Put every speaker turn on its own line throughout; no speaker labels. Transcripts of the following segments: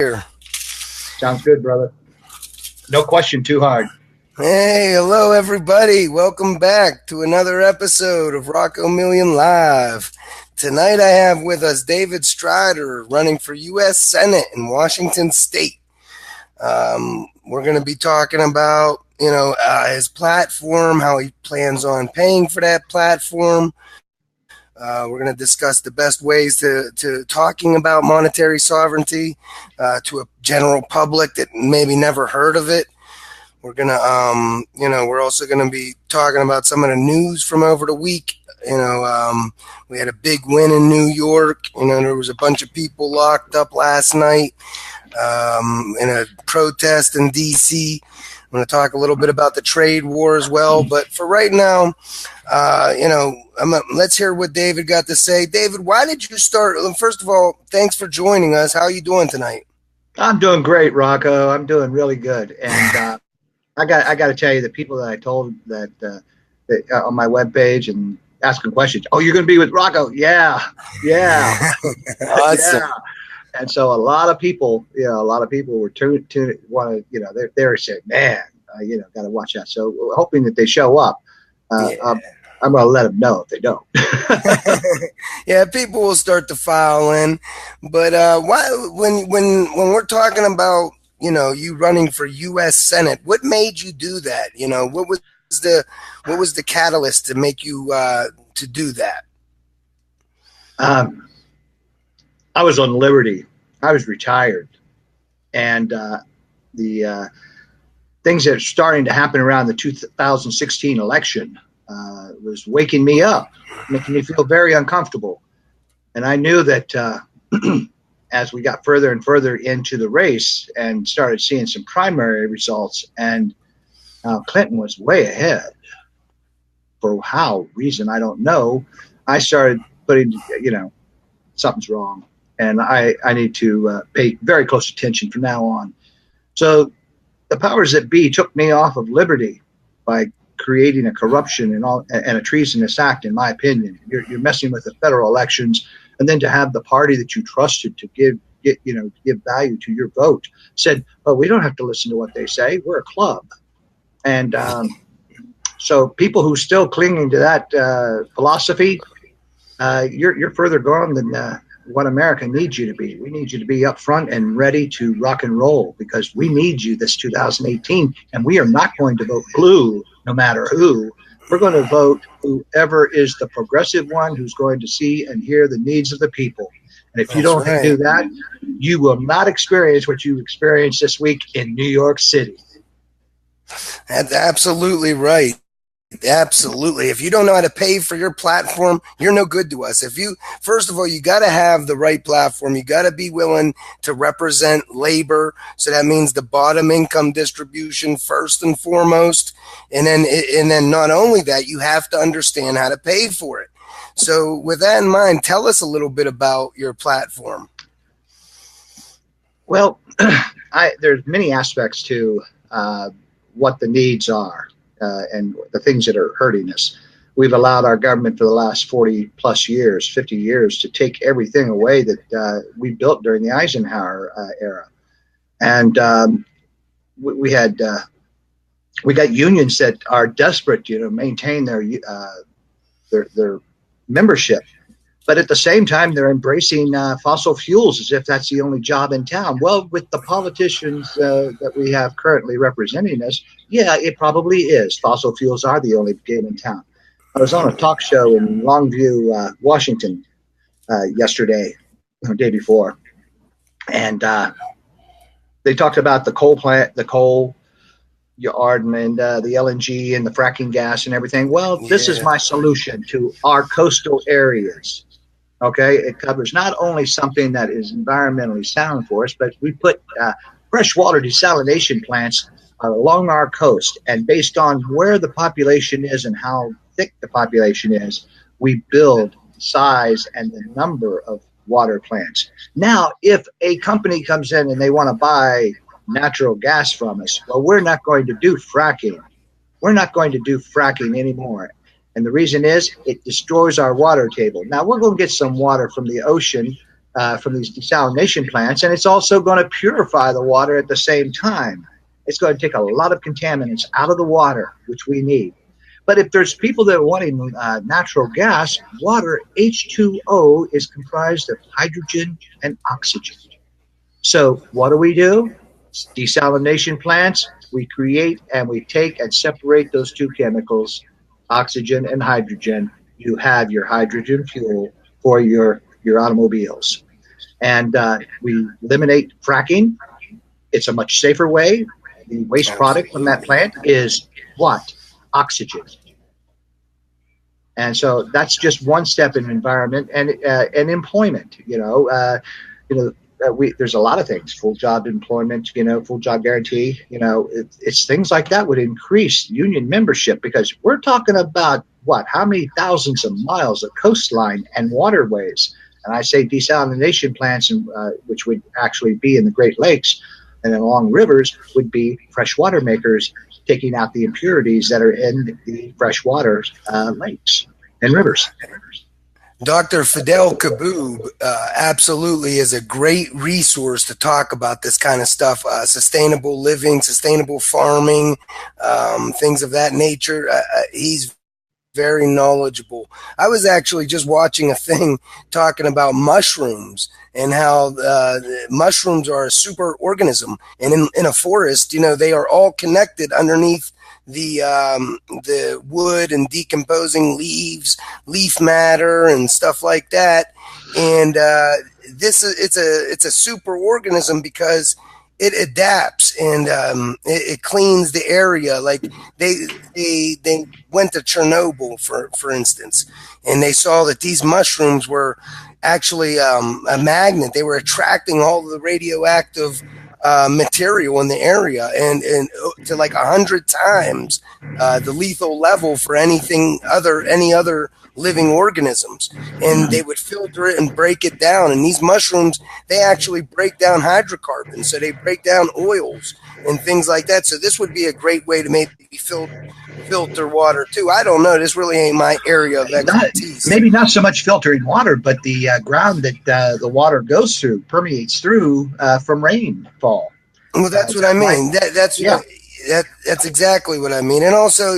Here.
Sounds good, brother. No question too hard.
Hey, hello everybody. Welcome back to another episode of Rocco Million Live. Tonight I have with us David Strider, running for U.S. Senate in Washington State. We're going to be talking about, his platform, how he plans on paying for that platform. We're going to discuss the best ways to talking about monetary sovereignty to a general public that maybe never heard of it. We're going to, we're also going to be talking about some of the news from over the week. We had a big win in New York. There was a bunch of people locked up last night in a protest in D.C. I'm going to talk a little bit about the trade war as well. But for right now, let's hear what David got to say. David, why did you start? First of all, thanks for joining us. How are you doing tonight?
I'm doing great, Rocco. I'm doing really good. And I got to tell you, the people that I told that on my webpage and asking questions, oh, you're going to be with Rocco? Yeah.
Awesome.
Yeah. And so a lot of people were they're saying, man, got to watch that. So we're hoping that they show up. I'm going to let them know if they don't.
Yeah, people will start to file in. But why, when we're talking about, you running for U.S. Senate, what made you do that? What was the catalyst to make you to do that?
I was on Liberty. I was retired, and the things that are starting to happen around the 2016 election was waking me up, making me feel very uncomfortable. And I knew that as we got further and further into the race and started seeing some primary results, and Clinton was way ahead. For how reason, I don't know. I started putting, something's wrong. And I need to pay very close attention from now on. So the powers that be took me off of Liberty by creating a corruption and a treasonous act, in my opinion. You're messing with the federal elections, and then to have the party that you trusted to give value to your vote said, "Oh, we don't have to listen to what they say. We're a club." And so people who still clinging to that philosophy, you're further gone than what America needs you to be. We need you to be up front and ready to rock and roll, because we need you this 2018, and we are not going to vote blue no matter who. We're going to vote whoever is the progressive one, who's going to see and hear the needs of the people. And if you don't do that, you will not experience what you experienced this week in New York City.
That's absolutely right. Absolutely. If you don't know how to pay for your platform, you're no good to us. First of all, you got to have the right platform. You got to be willing to represent labor. So that means the bottom income distribution first and foremost. And then not only that, you have to understand how to pay for it. So with that in mind, tell us a little bit about your platform.
Well, there's many aspects to what the needs are. And the things that are hurting us. We've allowed our government for the last 40 plus years, 50 years, to take everything away that we built during the Eisenhower era. And we got unions that are desperate, to maintain their membership. But at the same time, they're embracing fossil fuels as if that's the only job in town. Well, with the politicians that we have currently representing us, yeah, it probably is. Fossil fuels are the only game in town. I was on a talk show in Longview, Washington yesterday, or day before, and they talked about the coal plant, the coal yard, and the LNG and the fracking gas and everything. Well, this is my solution to our coastal areas. Okay, it covers not only something that is environmentally sound for us, but we put freshwater desalination plants along our coast, and based on where the population is and how thick the population is, we build the size and the number of water plants. Now, if a company comes in and they want to buy natural gas from us, well, we're not going to do fracking. We're not going to do fracking anymore. And the reason is it destroys our water table. Now, we're going to get some water from the ocean from these desalination plants, and it's also going to purify the water at the same time. It's going to take a lot of contaminants out of the water, which we need. But if there's people that are wanting natural gas, water, H2O, is comprised of hydrogen and oxygen. So what do? Desalination plants, we create and we take and separate those two chemicals, oxygen and hydrogen. You have your hydrogen fuel for your automobiles. And we eliminate fracking. It's a much safer way. The waste product from that plant is what? Oxygen. And so that's just one step in environment and employment. There's a lot of things. Full job employment. Full job guarantee. It's things like that would increase union membership, because we're talking about what? How many thousands of miles of coastline and waterways? And I say desalination plants, which would actually be in the Great Lakes and along rivers, would be freshwater makers, taking out the impurities that are in the freshwater lakes and rivers.
Dr. Fidel Kaboub absolutely is a great resource to talk about this kind of stuff, sustainable living, sustainable farming, things of that nature. He's very knowledgeable. I was actually just watching a thing talking about mushrooms and how mushrooms are a super organism, and in a forest, they are all connected underneath the wood and decomposing leaves, leaf matter, and stuff like that. And it's a super organism because it adapts and it cleans the area. Like they went to Chernobyl, for instance, and they saw that these mushrooms were actually a magnet. They were attracting all the radioactive material in the area, and to like 100 times the lethal level for any other living organisms. And they would filter it and break it down. And these mushrooms, they actually break down hydrocarbons, so they break down oils and things like that. So this would be a great way to maybe filter water too. I don't know. This really ain't my area of expertise.
Maybe not so much filtering water, but the ground that the water goes through, permeates through from rainfall.
Well, that's what I mean. Right? That's exactly what I mean. And also,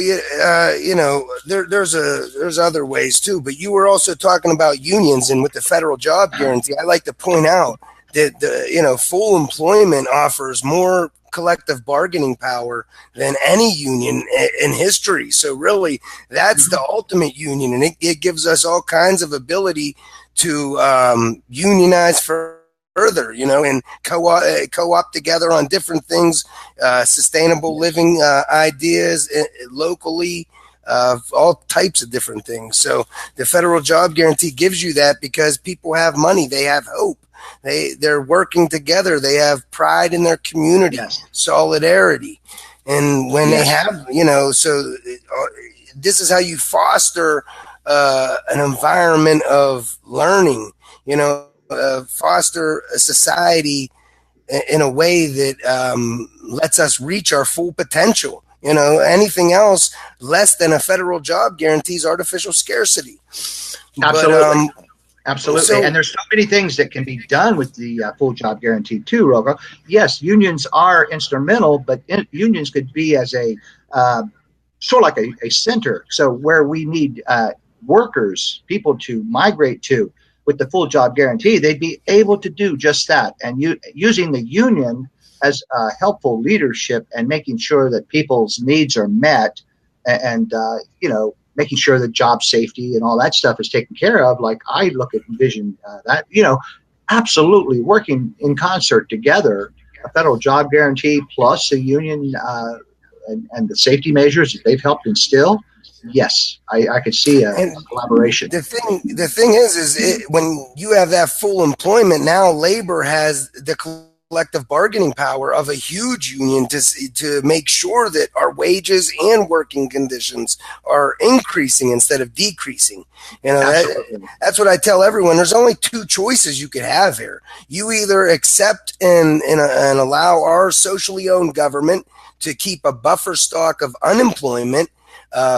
there's other ways too. But you were also talking about unions, and with the federal job guarantee, I like to point out that full employment offers more collective bargaining power than any union in history. So really, that's the ultimate union, and it gives us all kinds of ability to unionize further, and co-op together on different things, sustainable living ideas locally, all types of different things. So the federal job guarantee gives you that because people have money, they have hope. They're working together. They have pride in their community, solidarity. And when they have, so this is how you foster an environment of learning, foster a society in a way that lets us reach our full potential. Anything else less than a federal job guarantees artificial scarcity.
Absolutely. Absolutely. So, and there's so many things that can be done with the full job guarantee too, Rocco. Yes, unions are instrumental, but unions could be as a sort of like a center. So where we need workers, people to migrate to with the full job guarantee, they'd be able to do just that. And using the union as helpful leadership and making sure that people's needs are met and making sure that job safety and all that stuff is taken care of. Like I look at envision that, absolutely working in concert together, a federal job guarantee plus a union and the safety measures that they've helped instill. Yes, I could see a collaboration.
The thing is when you have that full employment, now labor has the collective bargaining power of a huge union to make sure that our wages and working conditions are increasing instead of decreasing. That's what I tell everyone. There's only two choices you could have here. You either accept and allow our socially owned government to keep a buffer stock of unemployment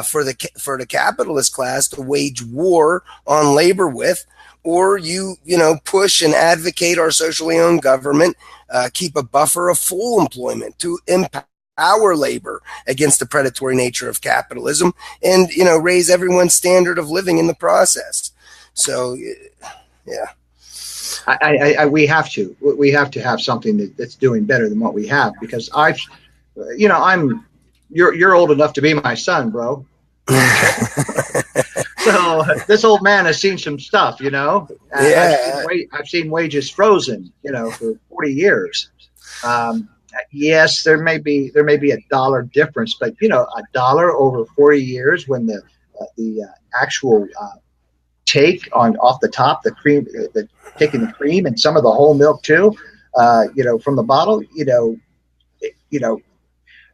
for the capitalist class to wage war on labor with, or you push and advocate our socially owned government, keep a buffer of full employment to empower labor against the predatory nature of capitalism, and raise everyone's standard of living in the process. So, yeah.
We have to have something that's doing better than what we have, because you're old enough to be my son, bro. So this old man has seen some stuff,
Yeah.
I've seen wages frozen, for 40 years. Yes, there may be a dollar difference, but a dollar over 40 years, when the actual take on off the top, the cream, taking the cream and some of the whole milk too, from the bottle,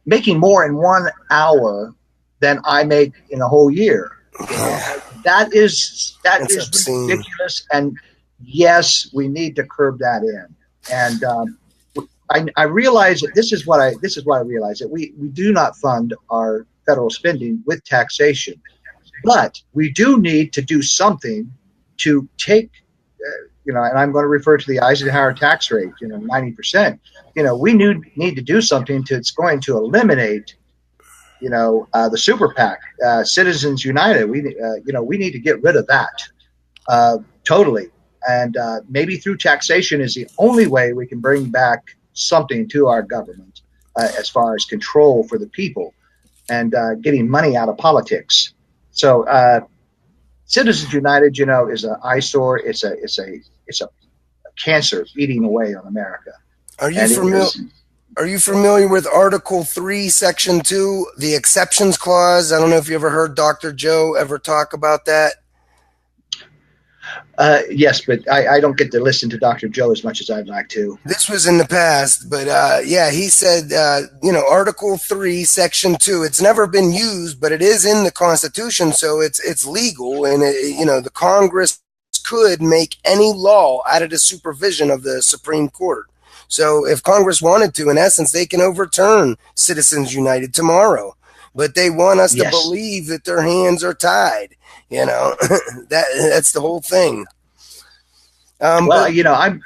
making more in 1 hour than I make in a whole year. That is ridiculous. And yes, we need to curb that in. And I realize that this is what I realize, that we do not fund our federal spending with taxation, but we do need to do something to take, and I'm going to refer to the Eisenhower tax rate, 90%. We need to do something it's going to eliminate, the super PAC, Citizens United. We need to get rid of that totally. And maybe through taxation is the only way we can bring back something to our government as far as control for the people and getting money out of politics. So Citizens United, is an eyesore. It's a cancer eating away on America.
Are you familiar with Article 3, Section 2, the exceptions clause? I don't know if you ever heard Dr. Joe ever talk about that.
Yes, but I don't get to listen to Dr. Joe as much as I'd like to.
This was in the past, but he said, Article 3, Section 2, it's never been used, but it is in the Constitution, so it's legal, and the Congress could make any law out of the supervision of the Supreme Court. So if Congress wanted to, in essence, they can overturn Citizens United tomorrow, but they want us to believe that their hands are tied. That's the whole thing.
I've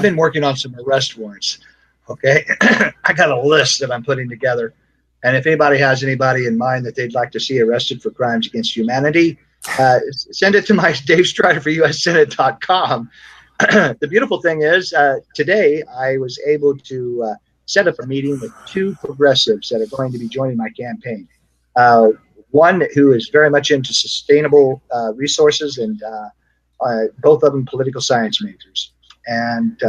been working on some arrest warrants. Okay. I got a list that I'm putting together. And if anybody has anybody in mind that they'd like to see arrested for crimes against humanity, send it to my davestrider@ussenate.com. The beautiful thing is, today I was able to set up a meeting with two progressives that are going to be joining my campaign. One who is very much into sustainable resources, and both of them political science majors, and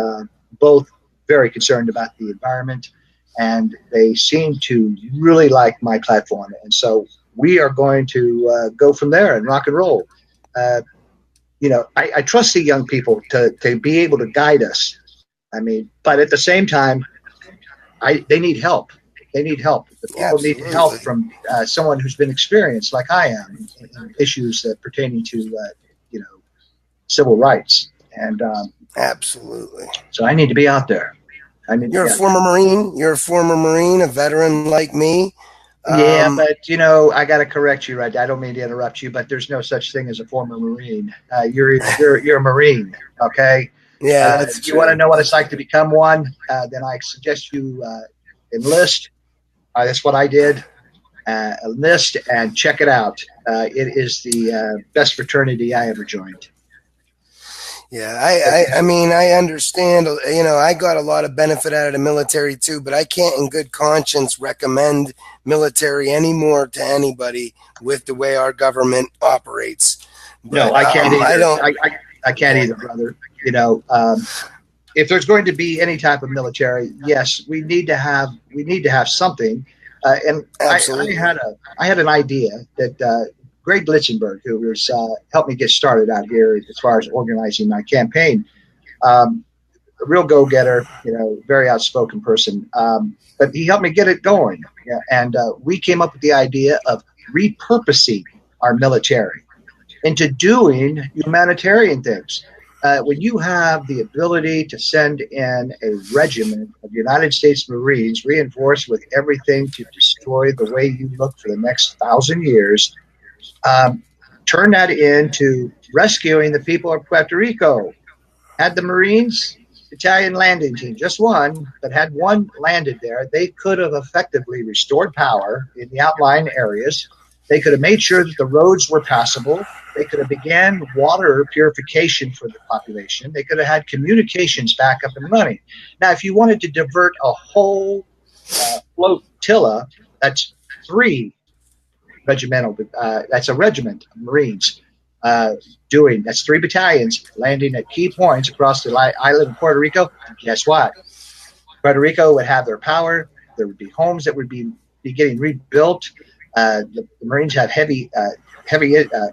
both very concerned about the environment, and they seem to really like my platform. And so we are going to go from there and rock and roll. I trust the young people to be able to guide us. But at the same time, they need help. They need help. The people need help from someone who's been experienced, like I am, in issues pertaining to, civil rights. And
absolutely.
So I need to be out there.
You're a former Marine. You're a former Marine, a veteran like me.
Yeah, but I got to correct you, right? I don't mean to interrupt you, but there's no such thing as a former Marine. You're a Marine, okay?
Yeah, that's
true. You want to know what it's like to become one? Then I suggest you enlist. That's what I did. Enlist and check it out. It is the best fraternity I ever joined.
Yeah, I understand. I got a lot of benefit out of the military too, but I can't in good conscience recommend military anymore to anybody with the way our government operates. But,
no, I can't either. I can't either, brother. If there's going to be any type of military, yes, we need to have something. And I had an idea that Greg Litzenberg, who was helped me get started out here as far as organizing my campaign, a real go-getter, very outspoken person. But he helped me get it going. Yeah, and we came up with the idea of repurposing our military into doing humanitarian things. When you have the ability to send in a regiment of United States Marines reinforced with everything to destroy the way you look for the next 1,000 years. Um, turn that into rescuing the people of Puerto Rico. Had the Marines Italian landing team, just one, but had one landed there, they could have effectively restored power in the outlying areas. They could have made sure that the roads were passable. They could have began water purification for the population. They could have had communications back up and running. Now, if you wanted to divert a whole flotilla, that's three regimental. That's a regiment of Marines that's three battalions landing at key points across the island of Puerto Rico. Guess what? Puerto Rico would have their power. There would be homes that would be getting rebuilt. The Marines have heavy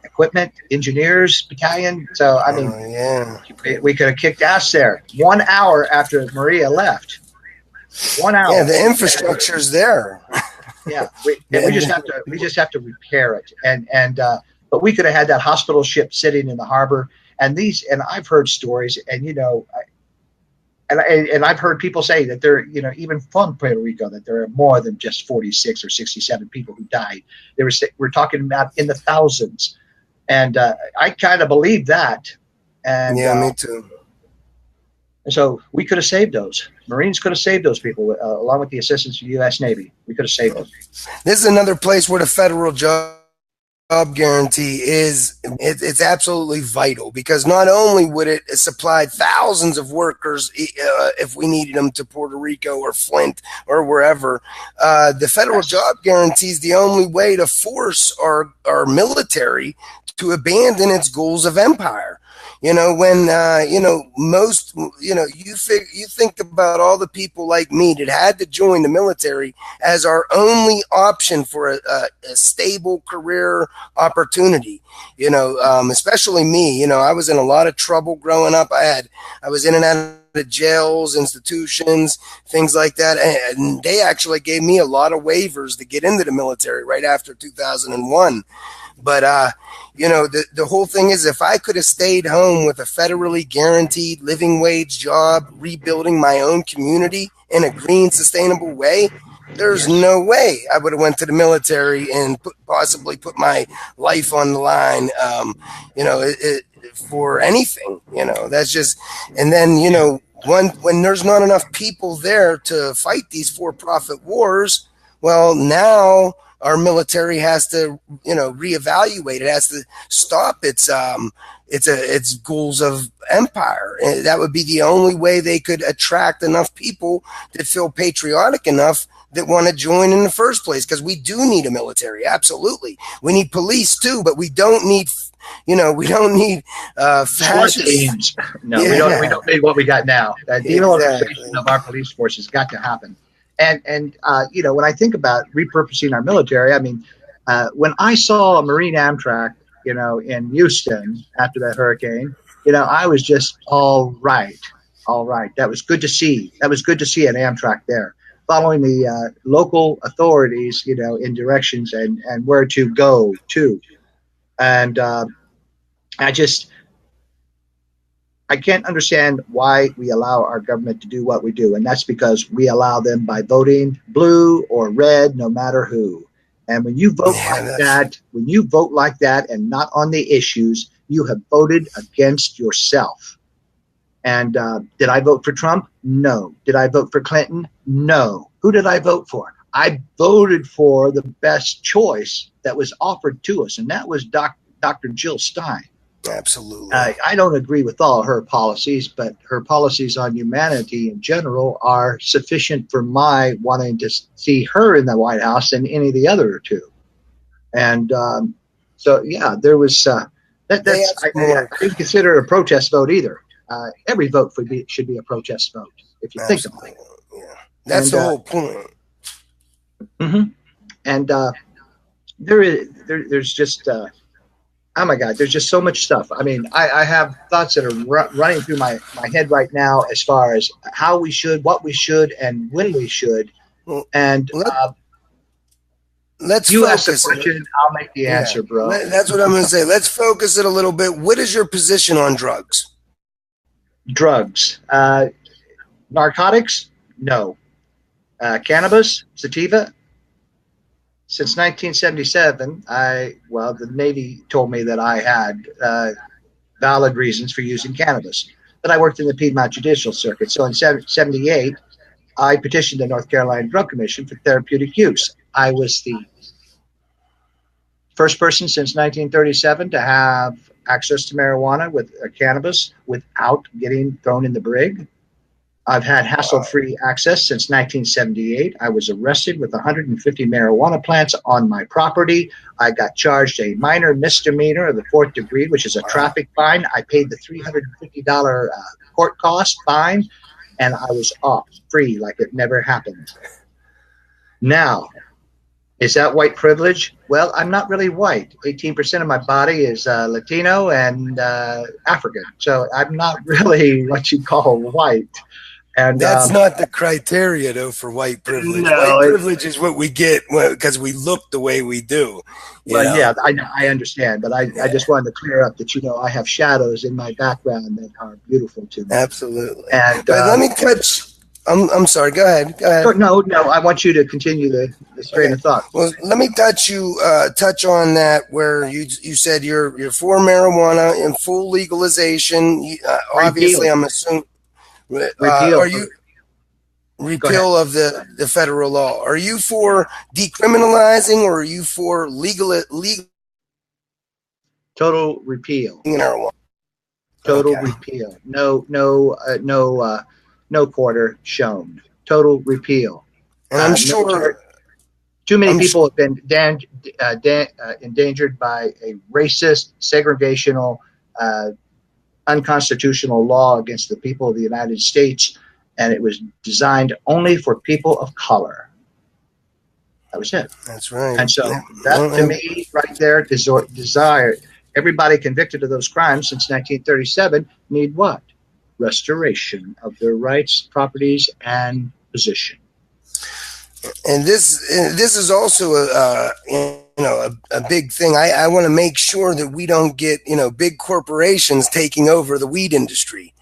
equipment, engineers battalion. So I mean,
yeah,
we could have kicked ass there. 1 hour after Maria left. 1 hour.
Yeah, the infrastructure's there.
Yeah, we just have to repair it, but we could have had that hospital ship sitting in the harbor, and I've heard stories, and and I've heard people say that there, even from Puerto Rico, that there are more than just 46 or 67 people who died. We're talking about in the thousands, and I kind of believe that. And
yeah, me too.
So we could have saved those. Marines could have saved those people, along with the assistance of the U.S. Navy. We could have saved them.
This is another place where the federal job guarantee it's absolutely vital, because not only would it supply thousands of workers if we needed them to Puerto Rico or Flint or wherever, the federal job guarantee is the only way to force our military to abandon its goals of empire. When most, you think about all the people like me that had to join the military as our only option for a stable career opportunity. Especially me. I was in a lot of trouble growing up. I was in and out of jails, institutions, things like that, and they actually gave me a lot of waivers to get into the military right after 2001. But the whole thing is, if I could have stayed home with a federally guaranteed living wage job, rebuilding my own community in a green, sustainable way, there's no way I would have went to the military and possibly put my life on the line. For anything. That's just, and then when there's not enough people there to fight these for-profit wars, well, now our military has to, reevaluate. It has to stop its goals of empire. And that would be the only way they could attract enough people that feel patriotic enough that want to join in the first place. Because we do need a military, absolutely. We need police too, but we don't need. We don't need fascists.
No, we don't need what we got now. The demilitarization of our police force has got to happen. And when I think about repurposing our military, I mean, when I saw a Marine Amtrak, in Houston after that hurricane, I was just all right. That was good to see. That was good to see an Amtrak there, following the local authorities, in directions and where to go to. And I can't understand why we allow our government to do what we do. And that's because we allow them by voting blue or red, no matter who. And when you vote like that and not on the issues, you have voted against yourself. And did I vote for Trump? No. Did I vote for Clinton? No. Who did I vote for? I voted for the best choice that was offered to us, and that was Dr. Jill Stein.
Absolutely.
I don't agree with all her policies, but her policies on humanity in general are sufficient for my wanting to see her in the White House than any of the other two. And there was that's I didn't consider it a protest vote either. Every vote should be a protest vote if you think about it.
Yeah, that's the whole point.
Mm-hmm. And there's just. Oh my God, there's just so much stuff. I mean, I have thoughts that are running through my head right now as far as how we should, what we should, and when we should. And
let's
you
focus.
Ask the question, I'll make the answer, bro.
That's what I'm going to say. Let's focus it a little bit. What is your position on drugs?
Drugs. Narcotics? No. Cannabis? Sativa? Since 1977, the Navy told me that I had valid reasons for using cannabis. But I worked in the Piedmont Judicial Circuit. So in 78, I petitioned the North Carolina Drug Commission for therapeutic use. I was the first person since 1937 to have access to marijuana with cannabis without getting thrown in the brig. I've had hassle-free access since 1978. I was arrested with 150 marijuana plants on my property. I got charged a minor misdemeanor of the fourth degree, which is a traffic fine. I paid the $350 court cost fine, and I was off free like it never happened. Now, is that white privilege? Well, I'm not really white. 18% of my body is Latino and African. So I'm not really what you call white. And
that's not the criteria, though, for white privilege.
No,
white privilege is what we get because we look the way we do.
Well, yeah, I understand, but I just wanted to clear up that, I have shadows in my background that are beautiful to me.
Absolutely.
And
but let me touch. I'm sorry. Go ahead.
No, I want you to continue the train of thought.
Well, let me touch on that where you said you're for marijuana and full legalization. Obviously, I'm assuming. Are you repeal of the federal law? Are you for decriminalizing, or are you for legal
total repeal?
Marijuana.
Total repeal. No quarter shown. Total repeal.
And I'm sure
too many people have been endangered by a racist, segregational, unconstitutional law against the people of the United States, and it was designed only for people of color. That was it.
That's right.
And so that, to me, right there, desire. Everybody convicted of those crimes since 1937 need what? Restoration of their rights, properties, and position.
And this is also a big thing. I want to make sure that we don't get big corporations taking over the weed industry.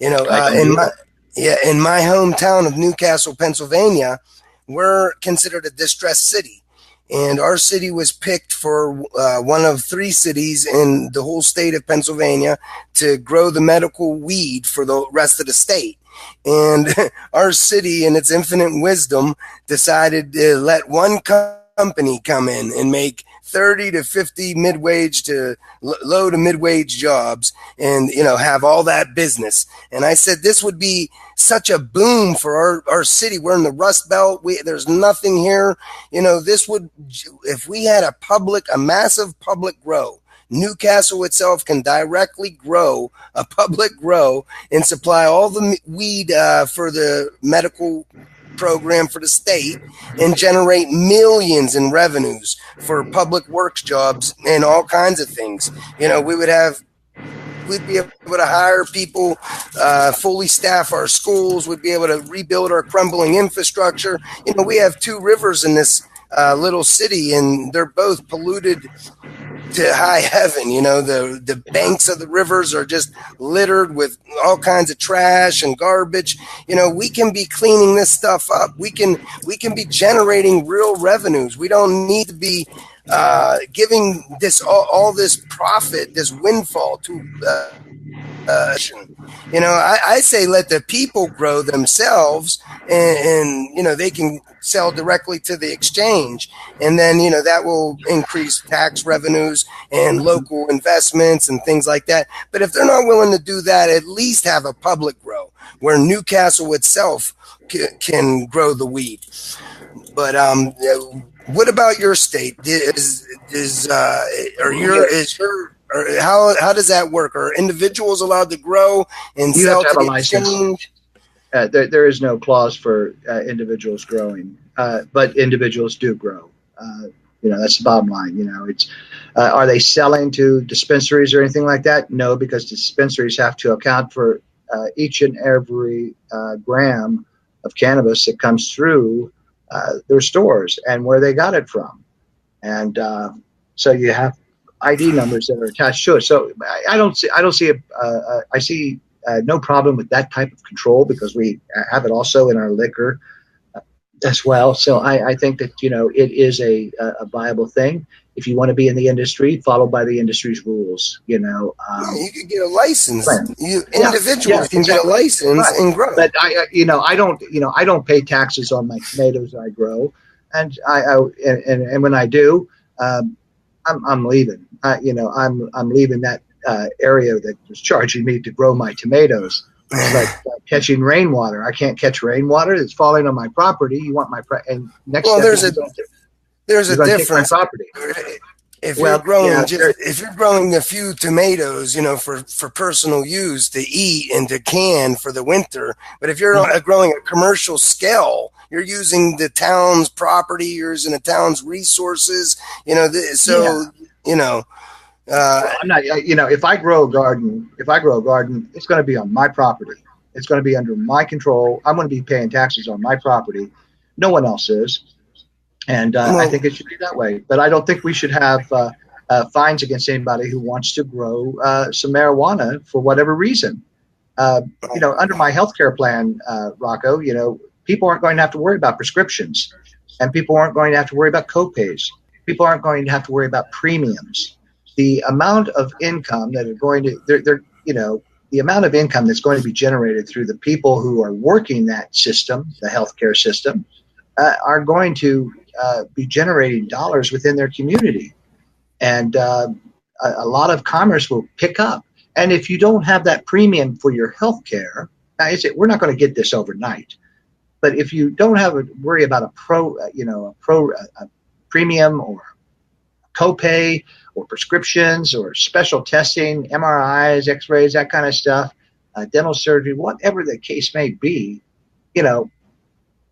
In my hometown of Newcastle, Pennsylvania, we're considered a distressed city, and our city was picked for one of 3 cities in the whole state of Pennsylvania to grow the medical weed for the rest of the state. And our city, in its infinite wisdom, decided to let one company come in and make 30 to 50 mid-wage to low to mid-wage jobs and, have all that business. And I said, this would be such a boom for our city. We're in the Rust Belt. There's nothing here. This would, if we had a massive public grow, Newcastle itself can directly grow a public grow and supply all the weed for the medical program for the state and generate millions in revenues for public works jobs and all kinds of things. We'd be able to hire people, fully staff our schools. We'd be able to rebuild our crumbling infrastructure. We have 2 rivers in this little city, and they're both polluted to high heaven. The banks of the rivers are just littered with all kinds of trash and garbage. We can be cleaning this stuff up. We can be generating real revenues. We don't need to be giving this all this profit, this windfall to I say let the people grow themselves, and they can sell directly to the exchange, and then that will increase tax revenues and local investments and things like that. But if they're not willing to do that, at least have a public grow where Newcastle itself can grow the weed. But what about your state? How does that work? Are individuals allowed to grow and sell to the exchange?
There is no clause for individuals growing, but individuals do grow. That's the bottom line. It's are they selling to dispensaries or anything like that? No, because dispensaries have to account for each and every gram of cannabis that comes through their stores and where they got it from, and so you have ID numbers that are attached to it. So I see no problem with that type of control, because we have it also in our liquor as well. So I think that it is a viable thing. If you want to be in the industry, follow by the industry's rules.
Yeah, you could get a license.
Right.
You
Yeah,
individuals can get a
exactly.
license
Right.
and grow.
But I don't pay taxes on my tomatoes that I grow, and and when I do, um, I'm leaving. I'm leaving that area that was charging me to grow my tomatoes. It's like catching rainwater. I can't catch rainwater. It's falling on my property. You want and next
Well,
step is
there's a
you're going to take my
difference.
property.
If you're
Well, yeah,
growing if you're growing a few tomatoes, for personal use to eat and to can for the winter, but if you're growing a commercial scale, you're using the town's property, you're using the town's resources,
yeah.
so you know, uh,
Well, I'm not. If I grow a garden, it's going to be on my property. It's going to be under my control. I'm going to be paying taxes on my property. No one else is. And I
well,
think it should be that way. But I don't think we should have fines against anybody who wants to grow some marijuana for whatever reason. Under my healthcare plan, Rocco, people aren't going to have to worry about prescriptions, and people aren't going to have to worry about copays. People aren't going to have to worry about premiums. The amount of income that are going to the amount of income that's going to be generated through the people who are working that system, the healthcare system, are going to be generating dollars within their community, and a lot of commerce will pick up. And if you don't have that premium for your health care, we're not going to get this overnight. But if you don't have to worry about a premium or copay or prescriptions or special testing, MRIs, X-rays, that kind of stuff, dental surgery, whatever the case may be,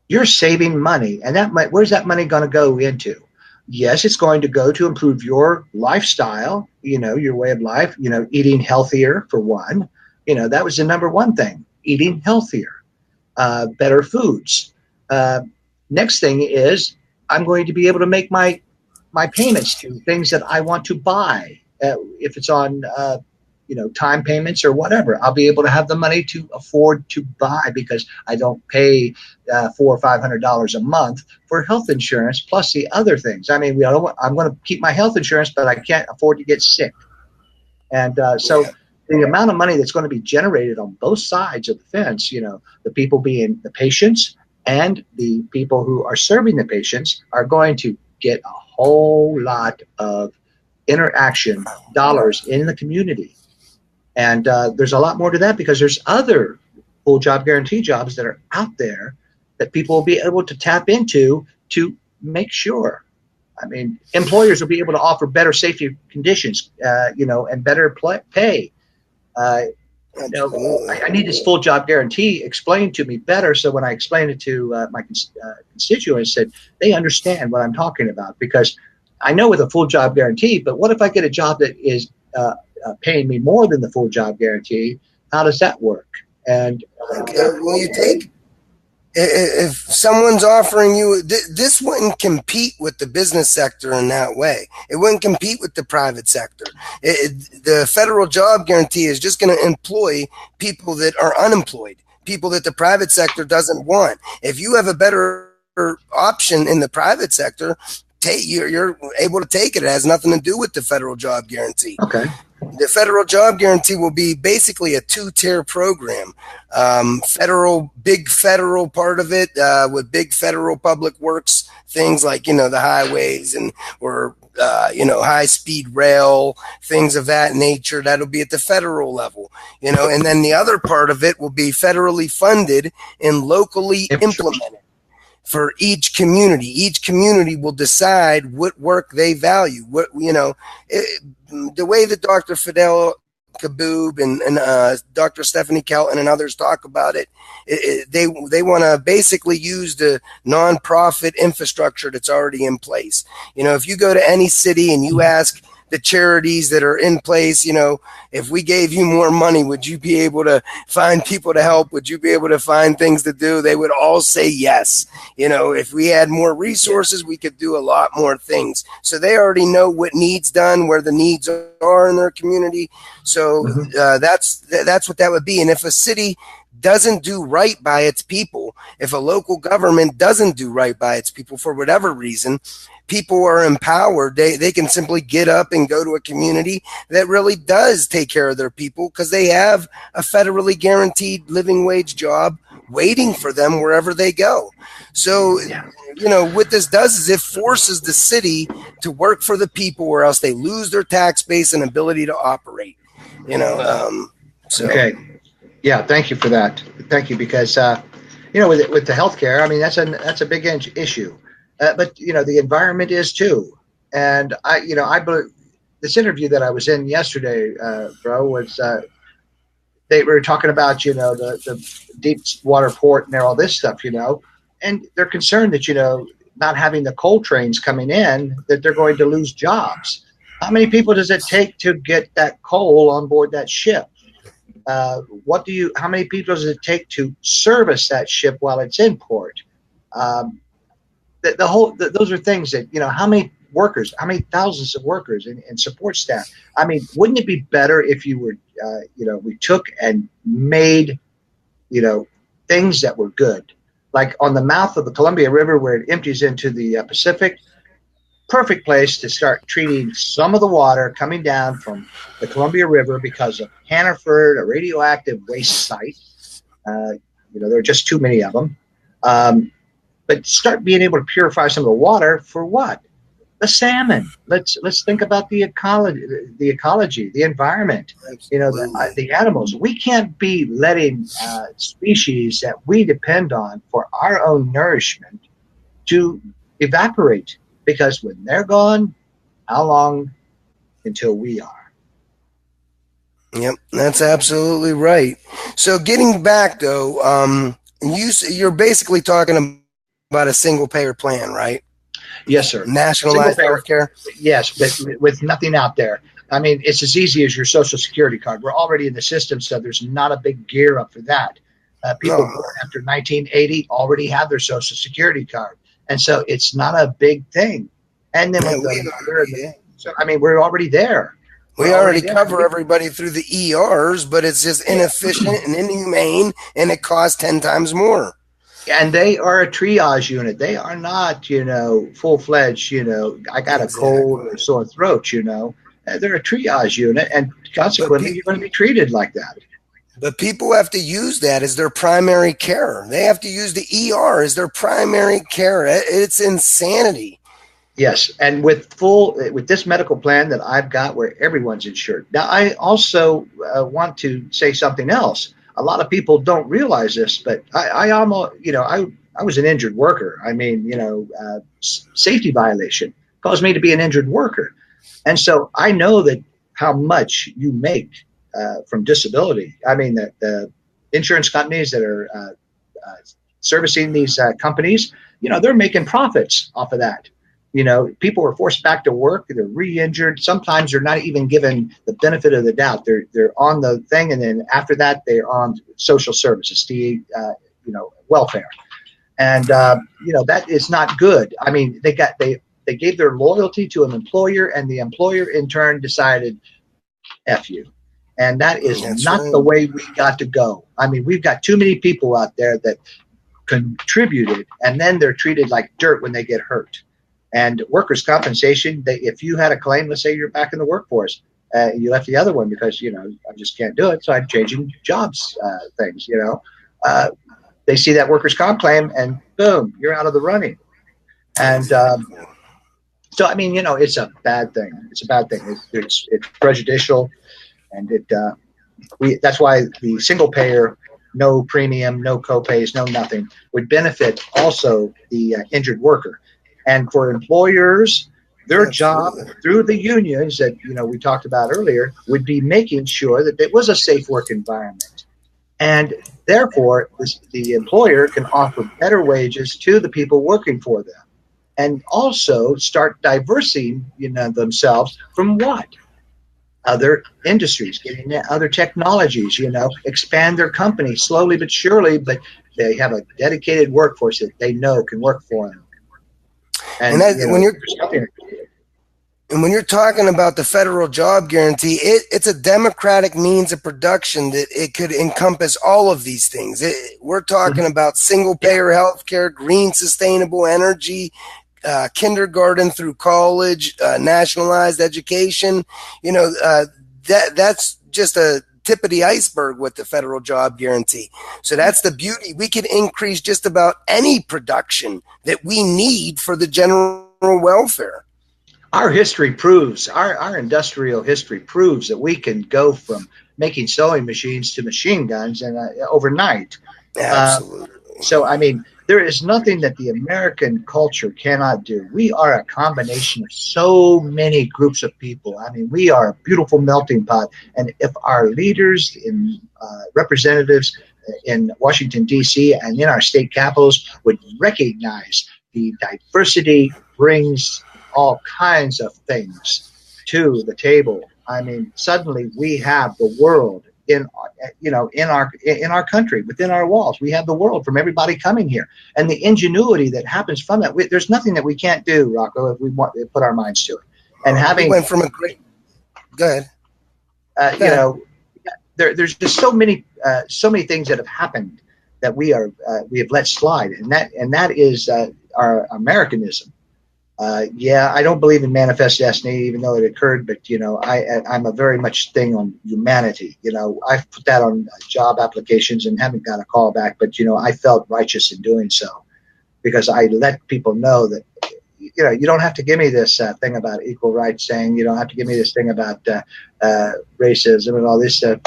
you're saving money. And where's that money going to go into? Yes, it's going to go to improve your lifestyle, your way of life, eating healthier for one. That was the number one thing, eating healthier, better foods. Next thing is I'm going to be able to make my payments to things that I want to buy. If it's on time payments or whatever, I'll be able to have the money to afford to buy because I don't pay $400 or $500 a month for health insurance plus the other things. I mean, I'm going to keep my health insurance, but I can't afford to get sick. And so
yeah.
the amount of money that's going to be generated on both sides of the fence, the people being the patients and the people who are serving the patients, are going to get a whole lot of interaction dollars in the community. And there's a lot more to that because there's other full job guarantee jobs that are out there that people will be able to tap into to make sure. I mean, employers will be able to offer better safety conditions, and better pay. I need this full job guarantee explained to me better. So when I explain it to my constituents, that they understand what I'm talking about, because I know with a full job guarantee, but what if I get a job that is paying me more than the full job guarantee? How does that work? And
Okay, well, you take if someone's offering you this wouldn't compete with the business sector in that way. It wouldn't compete with the private sector. The federal job guarantee is just going to employ people that are unemployed, people that the private sector doesn't want. If you have a better option in the private sector, you're able to take it. It has nothing to do with the federal job guarantee.
okay.
The federal job guarantee will be basically a two-tier program. Big federal part of it with big federal public works things like the highways or high-speed rail, things of that nature. That'll be at the federal level, and then the other part of it will be federally funded and locally implemented for each community. Each community will decide what work they value. The way that Dr. Fidel Kaboob and Dr. Stephanie Kelton and others talk about it, they want to basically use the nonprofit infrastructure that's already in place. If you go to any city and you ask the charities that are in place, if we gave you more money, would you be able to find people to help? Would you be able to find things to do? They would all say yes. If we had more resources, we could do a lot more things. So they already know what needs done, where the needs are in their community. So that's what that would be. And if a city doesn't do right by its people, if a local government doesn't do right by its people for whatever reason, people are empowered. They can simply get up and go to a community that really does take care of their people because they have a federally guaranteed living wage job waiting for them wherever they go. So,
Yeah.
what this does is it forces the city to work for the people, or else they lose their tax base and ability to operate. You know, so
Okay. Yeah. Thank you for that. Thank you, because with the healthcare, I mean that's a big issue, but the environment is too. And I believe this interview that I was in yesterday, bro, was they were talking about the deep water port and all this stuff, and they're concerned that not having the coal trains coming in, that they're going to lose jobs. How many people does it take to get that coal on board that ship? How many people does it take to service that ship while it's in port? Um, those are things that, how many workers, how many thousands of workers and support staff. I mean, wouldn't it be better if you were, we took and made, things that were good, like on the mouth of the Columbia River where it empties into the Pacific. Perfect place to start treating some of the water coming down from the Columbia River because of Hannaford, a radioactive waste site. There are just too many of them. But start being able to purify some of the water for what? The salmon. Let's think about the ecology, the environment. The animals. We can't be letting species that we depend on for our own nourishment to evaporate, because when they're gone, how long until we are?
Yep, that's absolutely right. So getting back though, you're basically talking about a single payer plan, right?
Yes, sir. Single
Nationalized
payer.
healthcare.
Yes, but with nothing out there. I mean, it's as easy as your social security card. We're already in the system, so there's not a big gear up for that. People
No,
born after 1980 already have their social security card, and so it's not a big thing. And then
yeah,
with the mother, so I mean, we're already there. We're
we
already
already
there.
cover everybody through the ERs, but it's just
Yeah.
inefficient and inhumane, and it costs 10 times more.
And they are a triage unit. They are not, full fledged. I got a cold
Exactly.
or a sore throat. They're a triage unit, and
But
consequently, you're going to be treated like that.
But people have to use that as their primary care. They have to use the ER as their primary care. It's insanity.
Yes, and with this medical plan that I've got, where everyone's insured. Now, I also want to say something else. A lot of people don't realize this, but I almost, I was an injured worker. I mean, safety violation caused me to be an injured worker. And so I know that how much you make from disability. I mean, the insurance companies that are servicing these companies, they're making profits off of that. People are forced back to work. They're re-injured. Sometimes they're not even given the benefit of the doubt. They're on the thing, and then after that, they're on social services, welfare, and that is not good. I mean, they gave their loyalty to an employer, and the employer in turn decided, "F you." And that is
That's
not the
right.
way we got to go. I mean, we've got too many people out there that contributed, and then they're treated like dirt when they get hurt. And workers' compensation, if you had a claim, let's say you're back in the workforce, you left the other one because, I just can't do it, so I'm changing jobs, things, they see that workers' comp claim, and boom, you're out of the running. And
Exactly.
so, I mean, it's a bad thing. It's a bad thing. It's prejudicial, and that's why the single payer, no premium, no copays, no nothing, would benefit also the injured worker. And for employers, their job
Absolutely.
through the unions that we talked about earlier would be making sure that it was a safe work environment, and therefore the employer can offer better wages to the people working for them, and also start diversing themselves from what other industries, getting other technologies, expand their company slowly but surely, but they have a dedicated workforce that they know can work for them.
And
And
that when you're And when you're talking about the federal job guarantee, it's a democratic means of production that it could encompass all of these things. We're talking
Mhm.
about single
Yeah.
payer health care, green sustainable energy, kindergarten through college, nationalized education. You know, that's just a tip of the iceberg with the federal job guarantee. So that's the beauty. We could increase just about any production that we need for the general welfare.
Our history proves, our industrial history proves that we can go from making sewing machines to machine guns and overnight. Uh,
Absolutely.
so, I mean, there is nothing that the American culture cannot do. We are a combination of so many groups of people. I mean, we are a beautiful melting pot. And if our leaders in representatives in Washington, D.C., and in our state capitals would recognize the diversity brings all kinds of things to the table. I mean, suddenly we have the world in in our country, within our walls. We have the world from everybody coming here, and the ingenuity that happens from that. There's nothing that we can't do, Rocco, if we want to put our minds to it. And
We
having,
went from a great. Go ahead.
uh,
Go
you
ahead.
know, there's just so many things that have happened that we have let slide, and that is our Americanism. Yeah, I don't believe in manifest destiny, even though it occurred. But I'm a very much thing on humanity. I've put that on job applications and haven't got a call back. But I felt righteous in doing so because I let people know that you don't have to give me this thing about equal rights, saying you don't have to give me this thing about racism and all this stuff.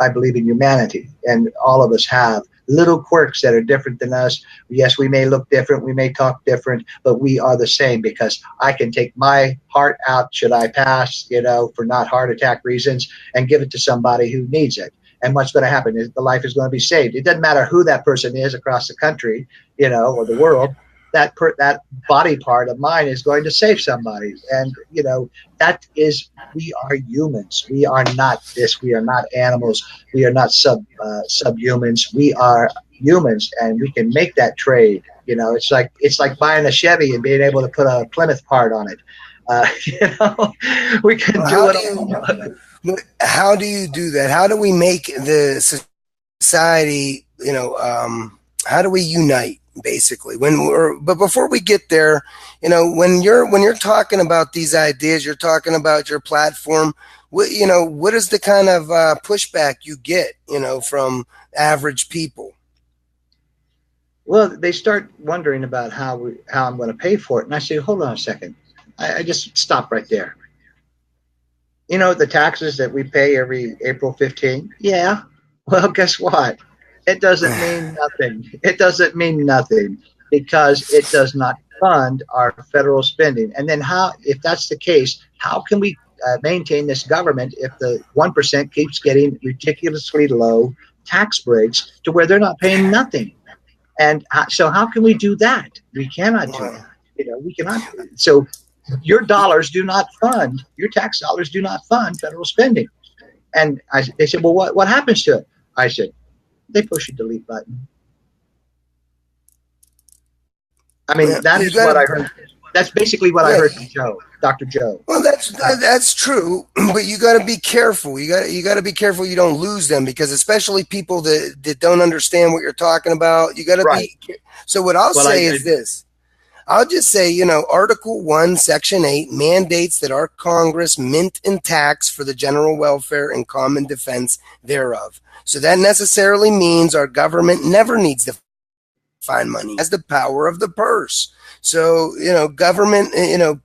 I believe in humanity, and all of us have little quirks that are different than us. Yes, we may look different, we may talk different, but we are the same because I can take my heart out, should I pass, for not heart attack reasons, and give it to somebody who needs it. And what's going to happen is the life is going to be saved. It doesn't matter who that person is across the country, or the world. That body part of mine is going to save somebody, and that is, we are humans. We are not this. We are not animals. We are not subhumans. We are humans, and we can make that trade. It's like buying a Chevy and being able to put a Plymouth part on it. We can
Well,
do
how
it
do
all.
you do that? How do we make the society? How do we unite? Basically, but before we get there, when you're talking about these ideas, you're talking about your platform. What is the kind of pushback you get, from average people?
Well, they start wondering about how I'm going to pay for it, and I say, hold on a second. I just stop right there. The taxes that we pay every April 15th? Yeah. Well, guess what? It doesn't mean nothing. It doesn't mean nothing because it does not fund our federal spending. And then if that's the case, how can we maintain this government if the 1% keeps getting ridiculously low tax breaks to where they're not paying nothing? And so how can we do that? We cannot do that. We cannot. So your tax dollars do not fund federal spending. And they said, well, what happens to it? I said, they push a delete button. I mean, that
You
is what I
got
heard. That's basically what I
yeah.
heard from Dr. Joe.
Well, that's
Uh,
that's true, but you got to be careful. You got to be careful you don't lose them, because especially people that don't understand what you're talking about. You got to
right.
be. So what I'll
Well,
say is this. I'll just say, Article 1, Section 8 mandates that our Congress mint and tax for the general welfare and common defense thereof. So that necessarily means our government never needs to find money. It has the power of the purse. So, government,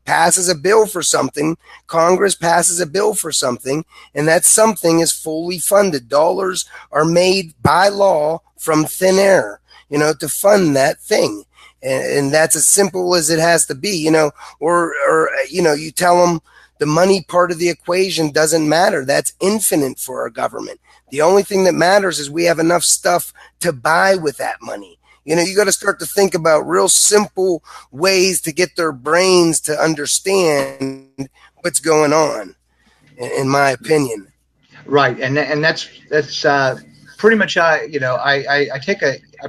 passes a bill for something, Congress passes a bill for something, and that something is fully funded. Dollars are made by law from thin air, to fund that thing. And that's as simple as it has to be, or you tell them the money part of the equation doesn't matter. That's infinite for our government. The only thing that matters is we have enough stuff to buy with that money. You got to start to think about real simple ways to get their brains to understand what's going on, in my opinion.
right. And that's pretty much, I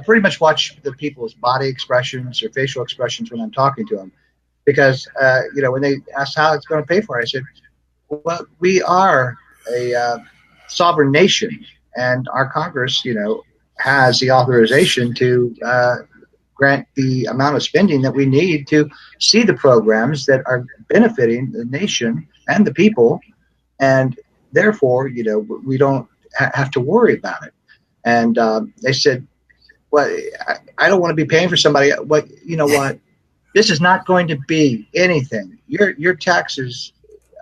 pretty much watch the people's body expressions or facial expressions when I'm talking to them, because when they asked how it's going to pay for it, I said, well, we are a sovereign nation, and our Congress, has the authorization to grant the amount of spending that we need to see the programs that are benefiting the nation and the people, and therefore, we don't have to worry about it. And they said, well, I don't want to be paying for somebody. What you know what? This is not going to be anything. Your taxes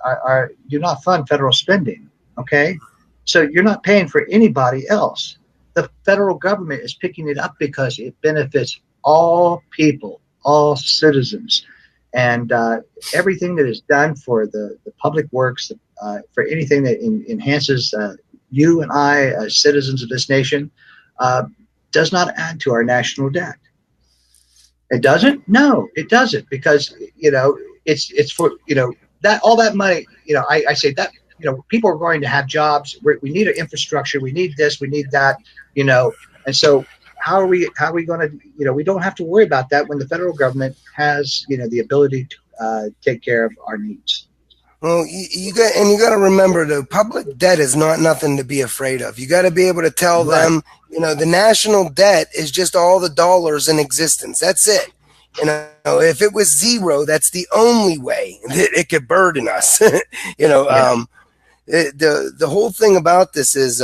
are do not fund federal spending. Okay, so you're not paying for anybody else. The federal government is picking it up because it benefits all people, all citizens, and everything that is done for the public works, for anything that enhances you and I as citizens of this nation, does not add to our national debt. It doesn't? No, it doesn't, because it's for that all that money. I say that people are going to have jobs. We need an infrastructure. We need this. We need that. And so how are we going to we don't have to worry about that when the federal government has the ability to take care of our needs.
Well, you got to remember, the public debt is not nothing to be afraid of. You got to be able to tell
Right.
them, the national debt is just all the dollars in existence. That's it. If it was zero, that's the only way that it could burden us.
Yeah.
The whole thing about this is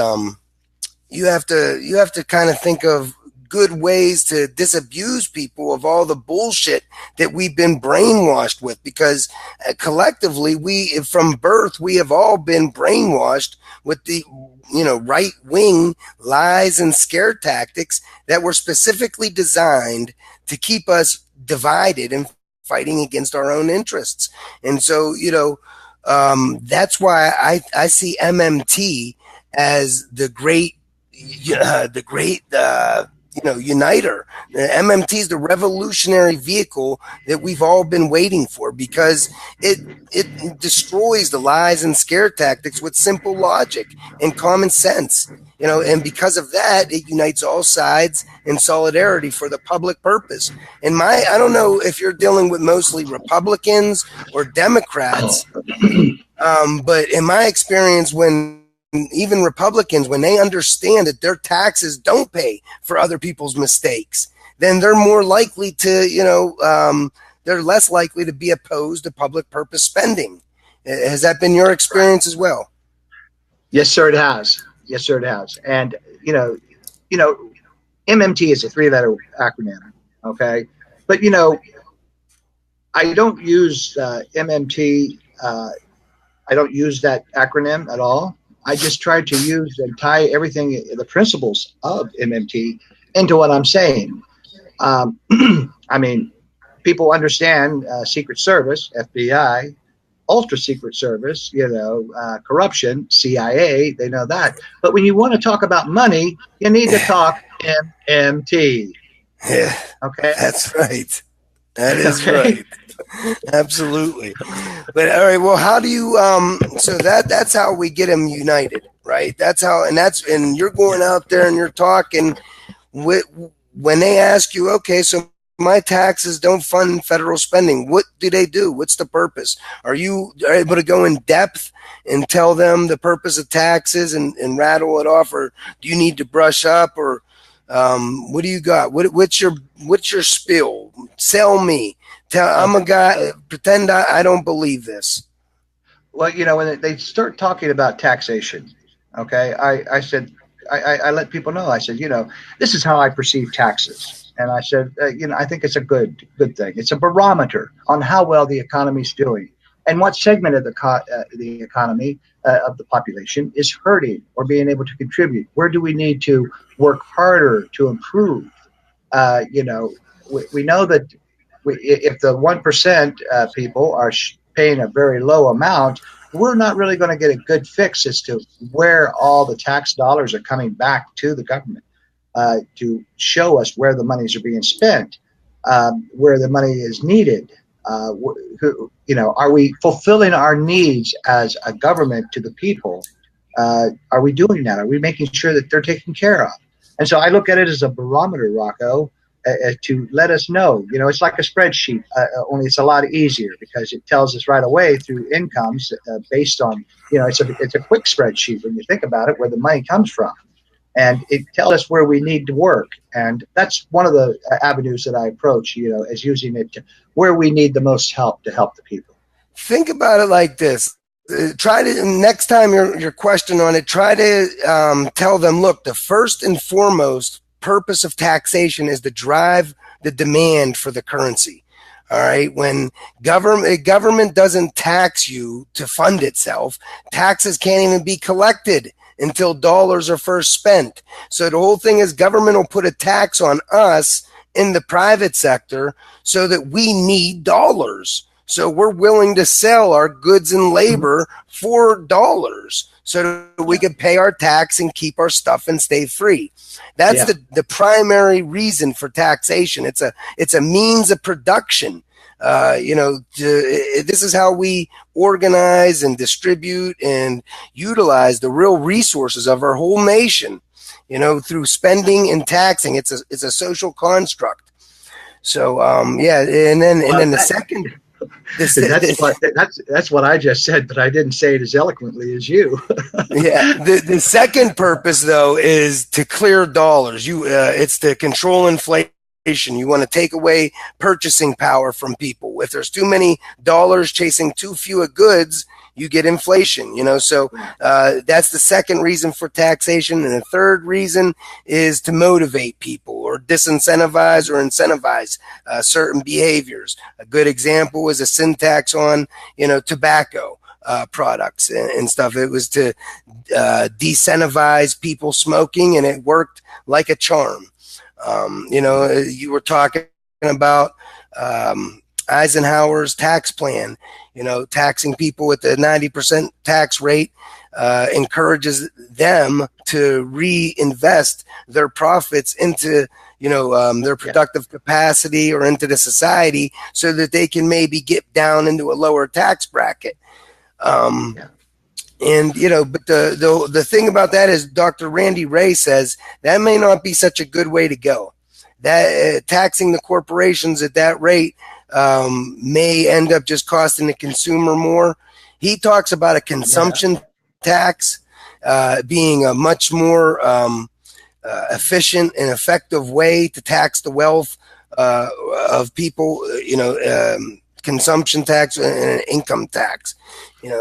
you have to kind of think of good ways to disabuse people of all the bullshit that we've been brainwashed with, because collectively from birth we have all been brainwashed with the right wing lies and scare tactics that were specifically designed to keep us divided and fighting against our own interests. And so that's why I see MMT as the great uniter. The MMT is the revolutionary vehicle that we've all been waiting for, because it destroys the lies and scare tactics with simple logic and common sense. And because of that, it unites all sides in solidarity for the public purpose. And I don't know if you're dealing with mostly Republicans or Democrats, but in my experience, when even Republicans, when they understand that their taxes don't pay for other people's mistakes, then they're more likely to, they're less likely to be opposed to public purpose spending. Has that been your experience as well?
Yes, sir, it has. Yes, sir, it has. And MMT is a three-letter acronym. Okay, but I don't use MMT. I don't use that acronym at all. I just try to use and tie everything, the principles of MMT, into what I'm saying. I mean, people understand Secret Service, FBI, ultra secret service, corruption, CIA, they know that. But when you want to talk about money, you need to talk MMT.
Yeah,
Okay.
that's right. That is
Okay.
right. Absolutely. But all right, well, how do you so that's how we get them united, right? And you're going out there and you're talking when they ask you, okay, so my taxes don't fund federal spending. What do they do? What's the purpose? Are you able to go in depth and tell them the purpose of taxes and rattle it off, or do you need to brush up, or what do you got? What's your spiel? Sell me. I'm a guy. Pretend I don't believe this.
Well, when they start talking about taxation, okay, I said, I let people know. I said, this is how I perceive taxes. And I said, I think it's a good thing. It's a barometer on how well the economy's doing and what segment of the economy of the population is hurting or being able to contribute. Where do we need to work harder to improve? We know that if the 1% people are paying a very low amount, we're not really going to get a good fix as to where all the tax dollars are coming back to the government. To show us where the monies are being spent, where the money is needed. Are we fulfilling our needs as a government to the people? Are we doing that? Are we making sure that they're taken care of? And so I look at it as a barometer, Rocco, to let us know. It's like a spreadsheet, only it's a lot easier because it tells us right away through incomes based on, it's a quick spreadsheet when you think about it, where the money comes from. And it tells us where we need to work. And that's one of the avenues that I approach, as using it to where we need the most help to help the people.
Think about it like this. Try to, next time your question on it, try to tell them, look, the first and foremost purpose of taxation is to drive the demand for the currency. All right. When government doesn't tax you to fund itself, taxes can't even be collected until dollars are first spent. So the whole thing is government will put a tax on us in the private sector so that we need dollars. So we're willing to sell our goods and labor for dollars so that we can pay our tax and keep our stuff and stay free. That's the primary reason for taxation. It's a means of production. This is how we organize and distribute and utilize the real resources of our whole nation, through spending and taxing. It's a social construct. So, and then the second.
That's what I just said, but I didn't say it as eloquently as you.
Yeah. The second purpose, though, is to clear dollars. It's to control inflation. You want to take away purchasing power from people. If there's too many dollars chasing too few goods, you get inflation, So that's the second reason for taxation. And the third reason is to motivate people or disincentivize or incentivize certain behaviors. A good example is a sin tax on, tobacco products and stuff. It was to disincentivize people smoking, and it worked like a charm. You were talking about Eisenhower's tax plan, taxing people with the 90% tax rate encourages them to reinvest their profits into, their productive capacity or into the society so that they can maybe get down into a lower tax bracket. And, but the thing about that is Dr. Randy Ray says that may not be such a good way to go. That taxing the corporations at that rate may end up just costing the consumer more. He talks about a consumption tax being a much more efficient and effective way to tax the wealth of people, consumption tax and income tax,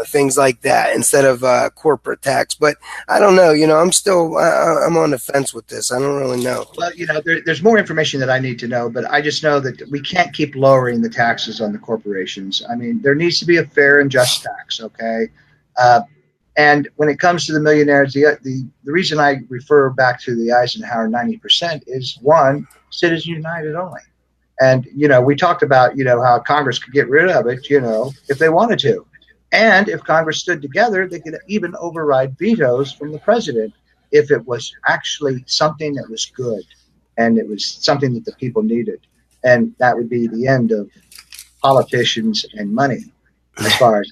things like that instead of corporate tax. But I don't know, I'm on the fence with this. I don't really know.
Well, there's more information that I need to know, but I just know that we can't keep lowering the taxes on the corporations. I mean, there needs to be a fair and just tax. Okay. And when it comes to the millionaires, the reason I refer back to the Eisenhower 90% is one, Citizens United only. And, we talked about, how Congress could get rid of it, if they wanted to. And if Congress stood together, they could even override vetoes from the president if it was actually something that was good and it was something that the people needed. And that would be the end of politicians and money as far as,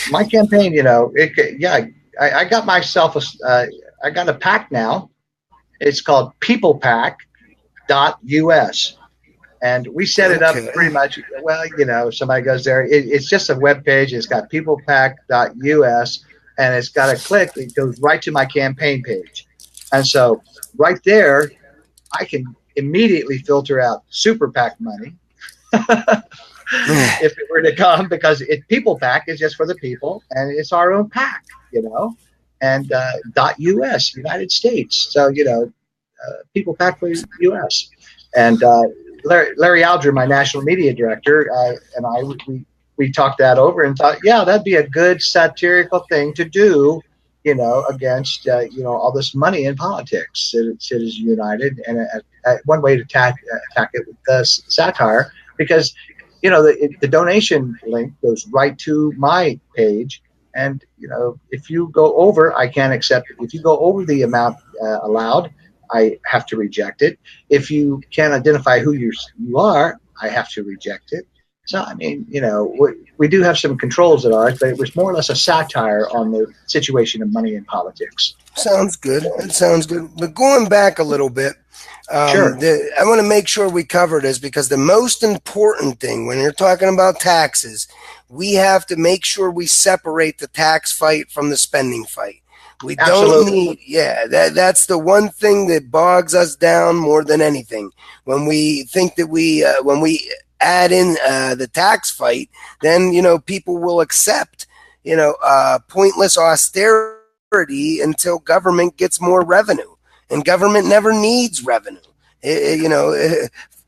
my campaign, I got myself, I got a PAC now. It's called peoplepac.us. And we set it up pretty much, somebody goes there. It's just a web page. It's got peoplepac.us, and it's got a click. It goes right to my campaign page. And so right there, I can immediately filter out super PAC money if it were to come, because People PAC is just for the people, and it's our own PAC, and .us, United States. So, People PAC for US. And Larry Alger, my national media director, and we talked that over and thought, that'd be a good satirical thing to do, against, all this money in politics, Citizens United. And one way to attack it with satire, because, the donation link goes right to my page. And, if you go over, I can't accept it. If you go over the amount allowed, I have to reject it. If you can't identify who you are, I have to reject it. So, we do have some controls at ours, but it was more or less a satire on the situation of money in politics.
Sounds good. That sounds good. But going back a little bit,
Sure,
I want to make sure we cover this because the most important thing when you're talking about taxes, we have to make sure we separate the tax fight from the spending fight. We don't
absolutely.
need, yeah, that's the one thing that bogs us down more than anything. When we think that when we add in the tax fight, then, people will accept, pointless austerity until government gets more revenue. And government never needs revenue.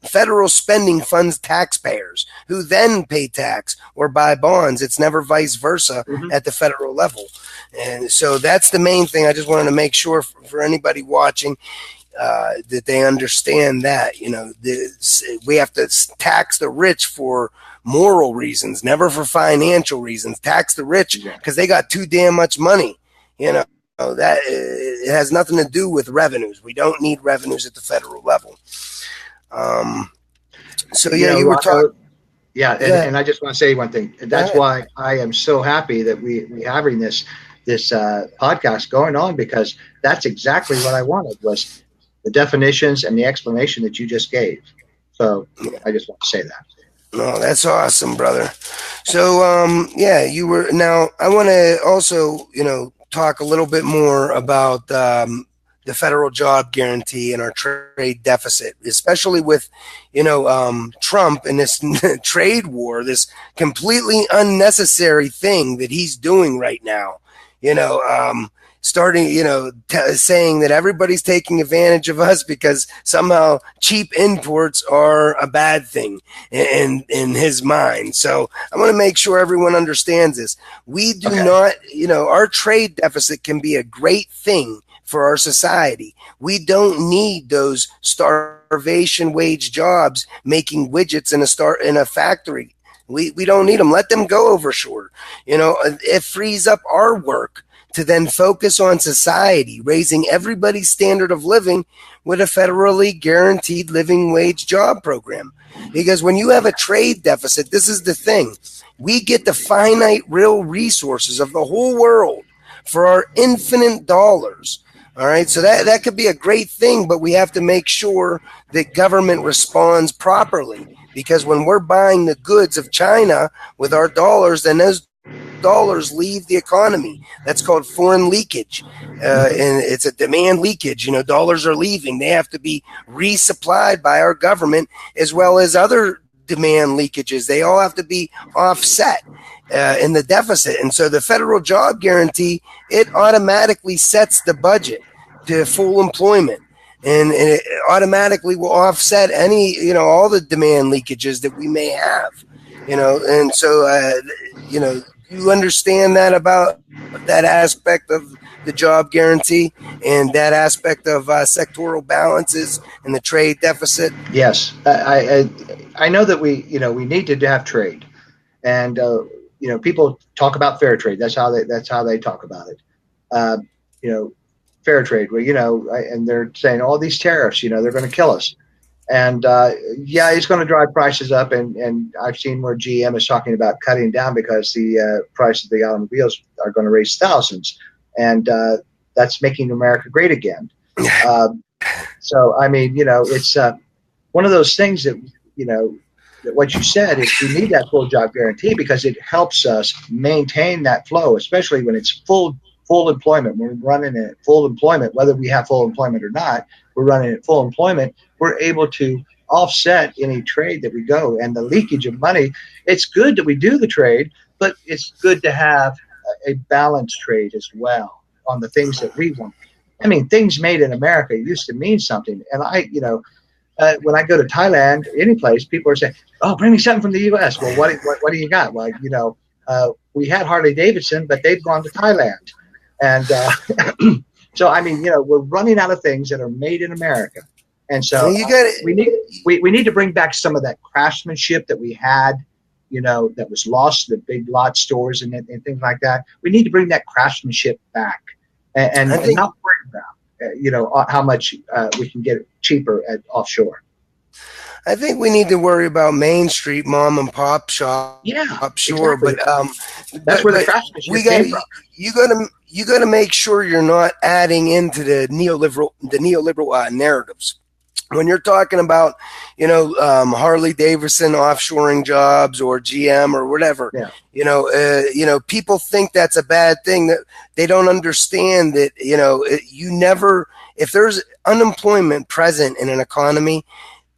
Federal spending funds taxpayers who then pay tax or buy bonds. It's never vice versa
Hmm.
at the federal level. And so that's the main thing. I just wanted to make sure for anybody watching that they understand that, we have to tax the rich for moral reasons, never for financial reasons. Tax the rich
Exactly.
because they got too damn much money. You know, that it has nothing to do with revenues. We don't need revenues at the federal level. Um, so
You
yeah,
know,
you were talking.
Rocco. Yeah,
Yeah,
and I just want to say one thing.
go
That's
ahead.
why I am so happy that we having this podcast going on, because that's exactly what I wanted, was the definitions and the explanation that you just gave. So I just want to say that.
No, that's awesome, brother. So, yeah, you were now. I want to also, talk a little bit more about the federal job guarantee and our trade deficit, especially with, Trump and this trade war, this completely unnecessary thing that he's doing right now. You know, starting, saying that everybody's taking advantage of us because somehow cheap imports are a bad thing in his mind. So I want to make sure everyone understands this. We do
Okay.
not, our trade deficit can be a great thing for our society. We don't need those starvation wage jobs making widgets in a factory. We don't need them. Let them go overshore. It frees up our work to then focus on society, raising everybody's standard of living with a federally guaranteed living wage job program. Because when you have a trade deficit, this is the thing. We get the finite real resources of the whole world for our infinite dollars. All right, so that could be a great thing, but we have to make sure that government responds properly. Because when we're buying the goods of China with our dollars, then those dollars leave the economy. That's called foreign leakage.
Hmm.
And it's a demand leakage. Dollars are leaving. They have to be resupplied by our government as well as other demand leakages. They all have to be offset in the deficit. And so the federal job guarantee, it automatically sets the budget to full employment. And it automatically will offset all the demand leakages that we may have. And so, you understand that about that aspect of the job guarantee and that aspect of sectoral balances and the trade deficit.
Yes, I know that we need to have trade, and people talk about fair trade. That's how they talk about it. Uh, you know, fair trade. Where and they're saying all these tariffs. They're going to kill us. And yeah, it's going to drive prices up. And I've seen where GM is talking about cutting down because the price of the automobiles are going to raise thousands, and that's making America great again. Uh, so I mean, it's one of those things that what you said is we need that full job guarantee because it helps us maintain that flow, especially when it's full employment. When we're running at full employment, whether we have full employment or not, we're running at full employment. We're able to offset any trade that we go and the leakage of money. It's good that we do the trade, but it's good to have a balanced trade as well on the things that we want. I mean, things made in America used to mean something, and when I go to Thailand, any place, people are saying, "Oh, bring me something from the U.S." Well, what do you got? Well, we had Harley Davidson, but they've gone to Thailand, and so I mean, we're running out of things that are made in America, and so
You got
we
it.
need we need to bring back some of that craftsmanship that we had. That was lost, the big lot stores and things like that. We need to bring that craftsmanship back,
I
and
think
not worry about how much we can get it cheaper at offshore.
I think we need to worry about Main Street mom and pop shop,
Yeah,
sure,
exactly. That's
but
where the
we
craftsmanship
got
came
to
from.
you got to make sure you're not adding into the neoliberal narratives when you're talking about, Harley Davidson offshoring jobs or GM or whatever.
Yeah.
People think that's a bad thing. That they don't understand that, you never, if there's unemployment present in an economy,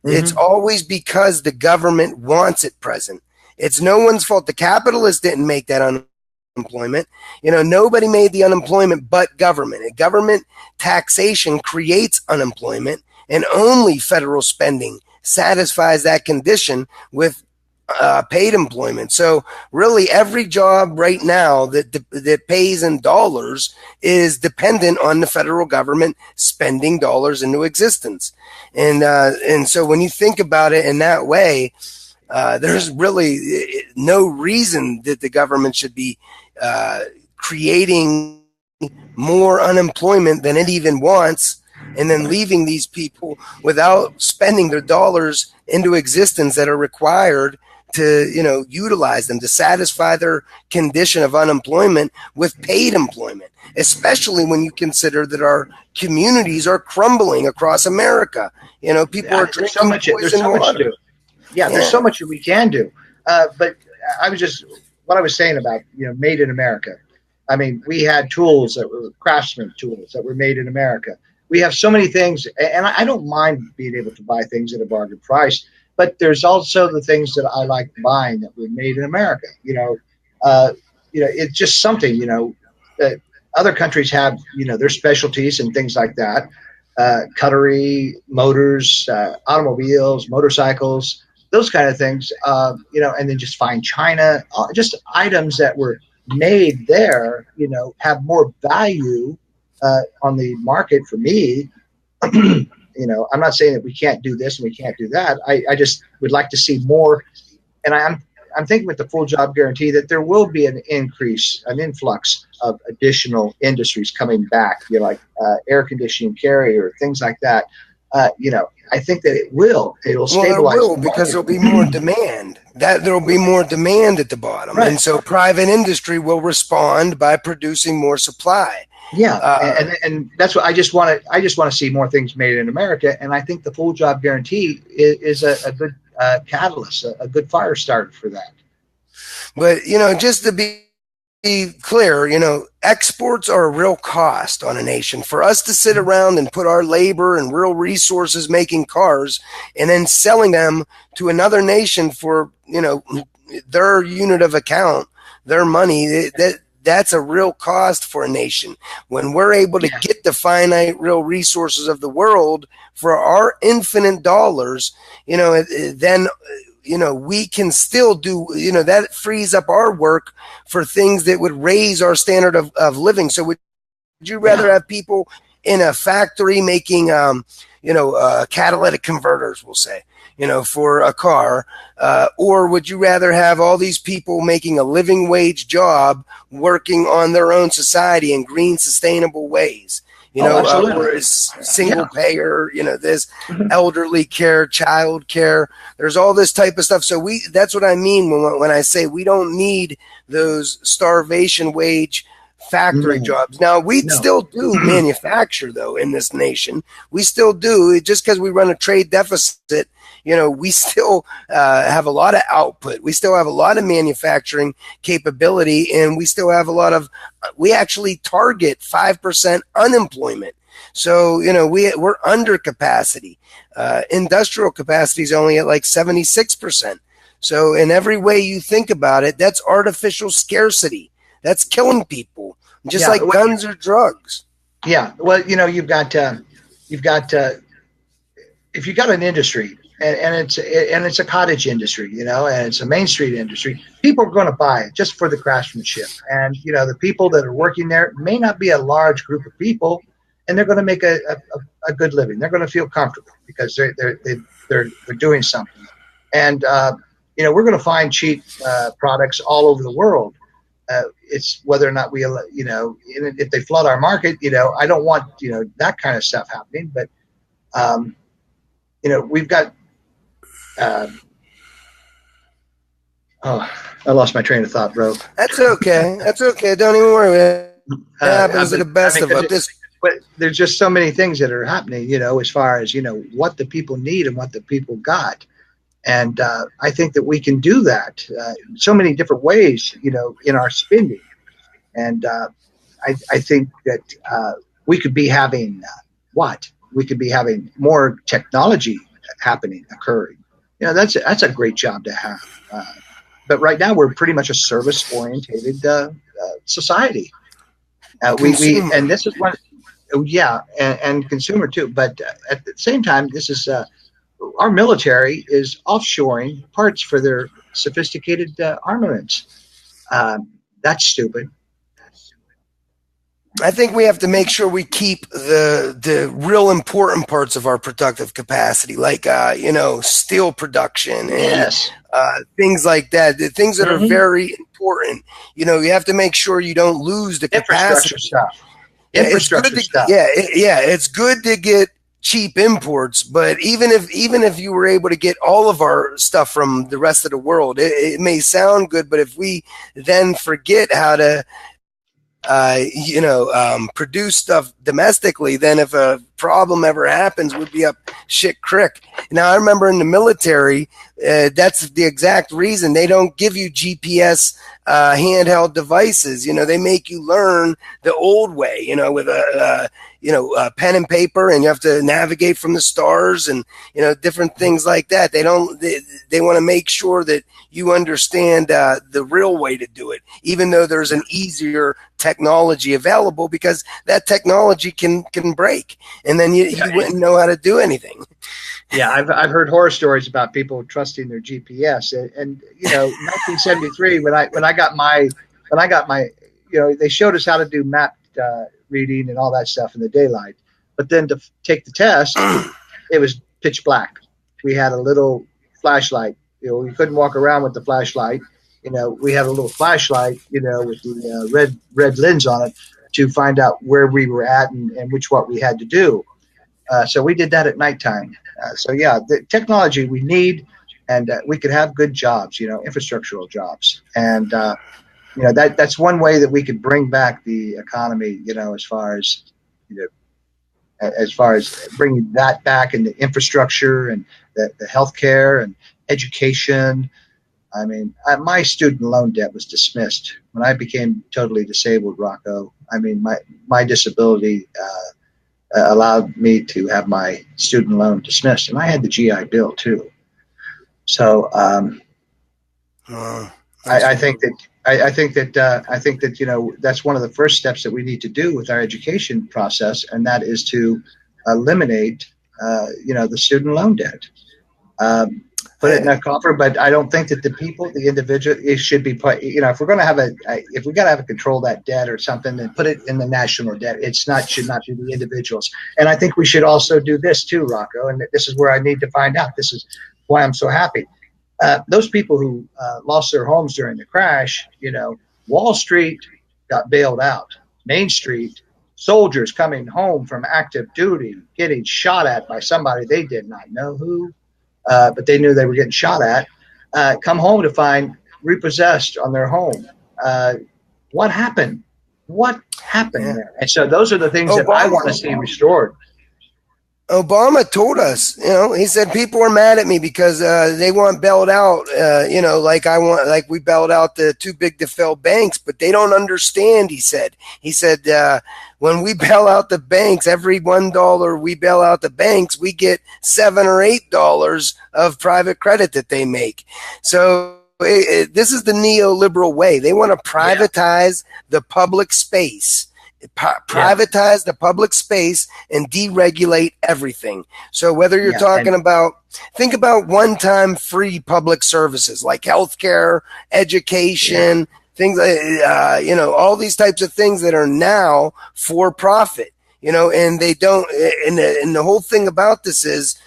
it's
Hmm.
always because the government wants it present. It's no one's fault. The capitalists didn't make that unemployment. Nobody made the unemployment but government. And government taxation creates unemployment, and only federal spending satisfies that condition with paid employment. So really, every job right now that pays in dollars is dependent on the federal government spending dollars into existence. And so when you think about it in that way, there's really no reason that the government should be uh, creating more unemployment than it even wants, and then
Right.
leaving these people without spending their dollars into existence that are required to, utilize them to satisfy their condition of unemployment with paid employment, especially when you consider that our communities are crumbling across America. People are
There's so
drinking
much. There's
poison
so much to
water.
do. Yeah, there's
Yeah.
so much that we can do. But I was just what I was saying about made in America. I mean, we had tools that were craftsman tools that were made in America. We have so many things, and I don't mind being able to buy things at a bargain price. But there's also the things that I like buying that were made in America. Uh, it's just something. That other countries have their specialties and things like that. Cutlery, motors, automobiles, motorcycles, those kind of things, and then just fine china, just items that were made there, have more value on the market for me. I'm not saying that we can't do this and we can't do that. I just would like to see more, and I'm thinking with the full job guarantee that there will be an increase, an influx of additional industries coming back, like air conditioning carrier, things like that. I think that it'll
Well, it
stabilize
will,
the
because
market.
there'll be more demand. That there'll be more demand at the bottom,
Right.
and so private industry will respond by producing more supply.
Yeah,
Uh,
and that's what I just want to see more things made in America, and I think the full job guarantee is a good catalyst, a good fire starter for that.
but just to be clear, exports are a real cost on a nation. For us to sit around and put our labor and real resources making cars and then selling them to another nation for, their unit of account, their money, that's a real cost for a nation. When we're able to
Yeah,
get the finite real resources of the world for our infinite dollars, then we can still do, that frees up our work for things that would raise our standard of living. So would you
yeah,
rather have people in a factory making, catalytic converters, we'll say, for a car, or would you rather have all these people making a living wage job working on their own society in green, sustainable ways?
oh,
Where
absolutely,
it's single
yeah,
payer, this
mhm,
elderly care, child care. There's all this type of stuff. So that's what I mean when I say we don't need those starvation wage factory
no,
jobs. Now, we
no,
still do manufacture, though, in this nation. We still do. Just because we run a trade deficit, we still have a lot of output. We still have a lot of manufacturing capability, and we still have a lot of, we actually target 5% unemployment. So, we're under capacity. Industrial capacity is only at like 76%. So, in every way you think about it, that's artificial scarcity. That's killing people, just
yeah,
like guns or drugs.
yeah. Well, you've got if you got an industry and it's a cottage industry, and it's a Main Street industry, people are going to buy it just for the craftsmanship. And the people that are working there may not be a large group of people, and they're going to make a good living. They're going to feel comfortable because they're doing something. And we're going to find cheap products all over the world. It's whether or not if they flood our market, I don't want that kind of stuff happening, but. Um, we've got Um, oh, I lost my train of thought, bro.
That's okay. That's okay. Don't even worry. It happens to the
I
best
mean,
of us. This
but there's just so many things that are happening, as far as what the people need and what the people got, and I think that we can do that so many different ways, in our spending, and I think that we could be having what we could be having more technology occurring. That's a great job to have. But right now we're pretty much a service orientated society. We
consumer.
and this is one, yeah, and consumer too. But at the same time, this is our military is offshoring parts for their sophisticated armaments. That's stupid.
I think we have to make sure we keep the real important parts of our productive capacity, like steel production and
Yes.
things like that. The things that are
Mm-hmm.
very important. You have to make sure you don't lose the
Infrastructure
capacity.
stuff.
Yeah, it's good
Infrastructure
to
stuff.
it's good to get cheap imports, but even if you were able to get all of our stuff from the rest of the world, it may sound good, but if we then forget how to produce stuff domestically, then if a problem ever happens, we'd be up shit creek. Now, I remember in the military, that's the exact reason they don't give you GPS handheld devices. They make you learn the old way, with a pen and paper, and you have to navigate from the stars and, different things like that. They want to make sure that you understand the real way to do it, even though there's an easier technology available, because that technology can break, and then you wouldn't know how to do anything.
Yeah, I've heard horror stories about people trusting their GPS, and 1973 when I got my they showed us how to do map reading and all that stuff in the daylight, but then to take the test, it was pitch black. We had a little flashlight. We couldn't walk around with the flashlight. We had a little flashlight, with the red lens on it to find out where we were at and what we had to do. So we did that at nighttime. So yeah, the technology we need, and we could have good jobs, infrastructural jobs, and that's one way that we could bring back the economy, as far as bringing that back into infrastructure and the healthcare and education. I mean, my student loan debt was dismissed when I became totally disabled, Rocco. I mean, my disability allowed me to have my student loan dismissed, and I had the GI Bill too. So I think that that's one of the first steps that we need to do with our education process, and that is to eliminate the student loan debt. Put it in a coffer, but I don't think that the individual, it should be put. If we're going to have if we got to have a control that debt or something, then put it in the national debt. Should not be the individuals. And I think we should also do this too, Rocco. And this is where I need to find out. This is why I'm so happy. Those people who lost their homes during the crash, Wall Street got bailed out. Main Street, soldiers coming home from active duty, getting shot at by somebody they did not know who. But they knew they were getting shot at, come home to find repossessed on their home. What happened? What happened there? And so those are the things that I want to see restored.
Obama told us, he said people are mad at me because they want bailed out, like we bailed out the too big to fail banks, but they don't understand. He said, when we bail out the banks, every $1 we bail out the banks, we get $7 or $8 of private credit that they make. So this is the neoliberal way. They want to privatize the public space. Privatize the public space and deregulate everything. So whether you're talking about, think about one-time free public services like healthcare, education, things like, all these types of things that are now for profit, and they don't, and the whole thing about this is,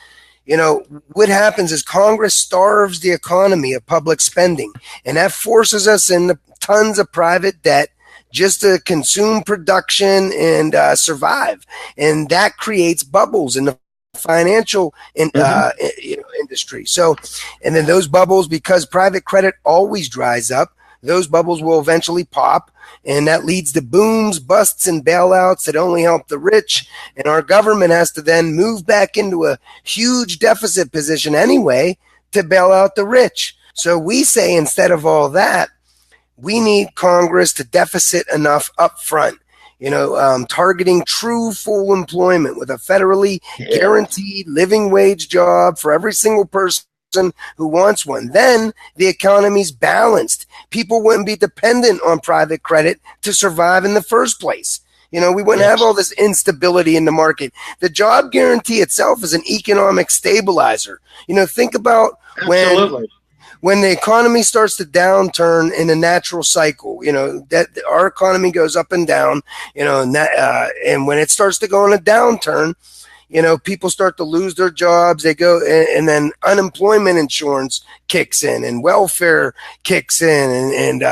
what happens is Congress starves the economy of public spending, and that forces us into tons of private debt just to consume production and survive. And that creates bubbles in the financial industry. So, and then those bubbles, because private credit always dries up, those bubbles will eventually pop, and that leads to booms, busts, and bailouts that only help the rich. And our government has to then move back into a huge deficit position anyway to bail out the rich. So we say, instead of all that, we need Congress to deficit enough up front, targeting true full employment with a federally guaranteed living wage job for every single person who wants one. Then the economy's balanced. People wouldn't be dependent on private credit to survive in the first place. We wouldn't have all this instability in the market. The job guarantee itself is an economic stabilizer. Think about when the economy starts to downturn in a natural cycle, that our economy goes up and down, and when it starts to go on a downturn, people start to lose their jobs. They go, and then unemployment insurance kicks in, and welfare kicks in, and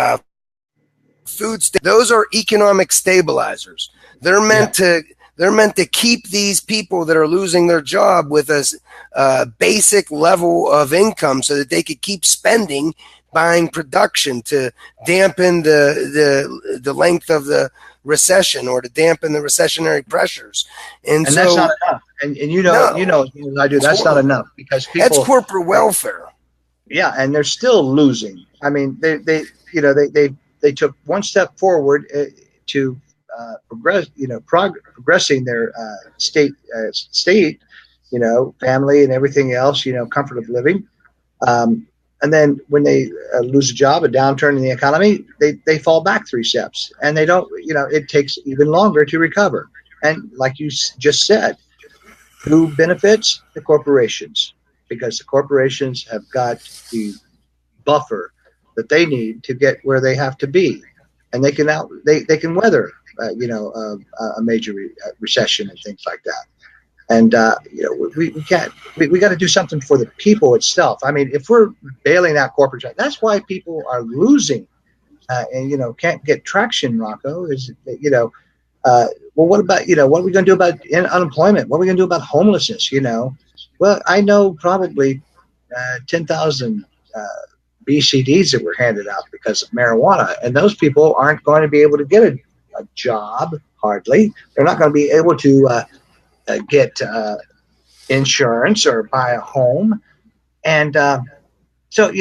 those are economic stabilizers. They're meant to keep these people that are losing their job with a basic level of income, so that they could keep spending, buying production, to dampen the length of the recession, or to dampen the recessionary pressures. And so
that's not enough. And as I do, that's not enough, because people,
that's corporate welfare.
Yeah, and they're still losing. I mean, they took one step forward to progressing their state, family and everything else, comfort of living. And then when they lose a job, a downturn in the economy, they fall back 3 steps, and they don't, it takes even longer to recover. And like you just said, who benefits? The corporations, because the corporations have got the buffer that they need to get where they have to be, and they can weather, a major recession and things like that. And we can't. We got to do something for the people itself. I mean, if we're bailing out corporate, that's why people are losing, and can't get traction. Rocco, is well, what about what are we going to do about unemployment? What are we going to do about homelessness? Well, I know probably 10,000 BCDs that were handed out because of marijuana, and those people aren't going to be able to get a job. Hardly. They're not going to be able to get insurance or buy a home. And so,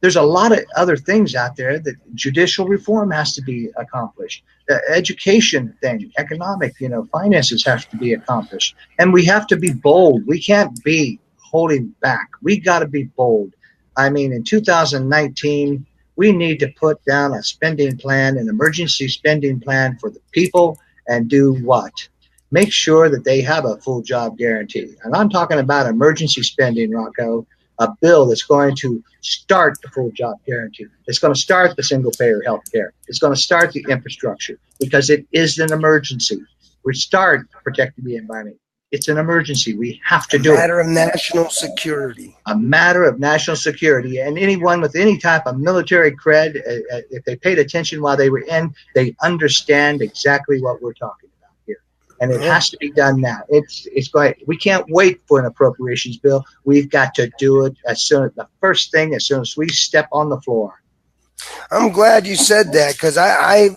there's a lot of other things out there that judicial reform has to be accomplished. The education thing, economic, finances have to be accomplished. And we have to be bold. We can't be holding back. We got to be bold. I mean, in 2019, we need to put down a spending plan, an emergency spending plan for the people, and do what? Make sure that they have a full job guarantee. And I'm talking about emergency spending, Rocco, a bill that's going to start the full job guarantee. It's going to start the single payer health care. It's going to start the infrastructure, because it is an emergency. We start protecting the environment. It's an emergency. We have to do it.
A matter of national security.
A matter of national security. And anyone with any type of military cred, if they paid attention while they were in, they understand exactly what we're talking about here. And it has to be done now. It's going. We can't wait for an appropriations bill. We've got to do it as soon as we step on the floor.
I'm glad you said that, because I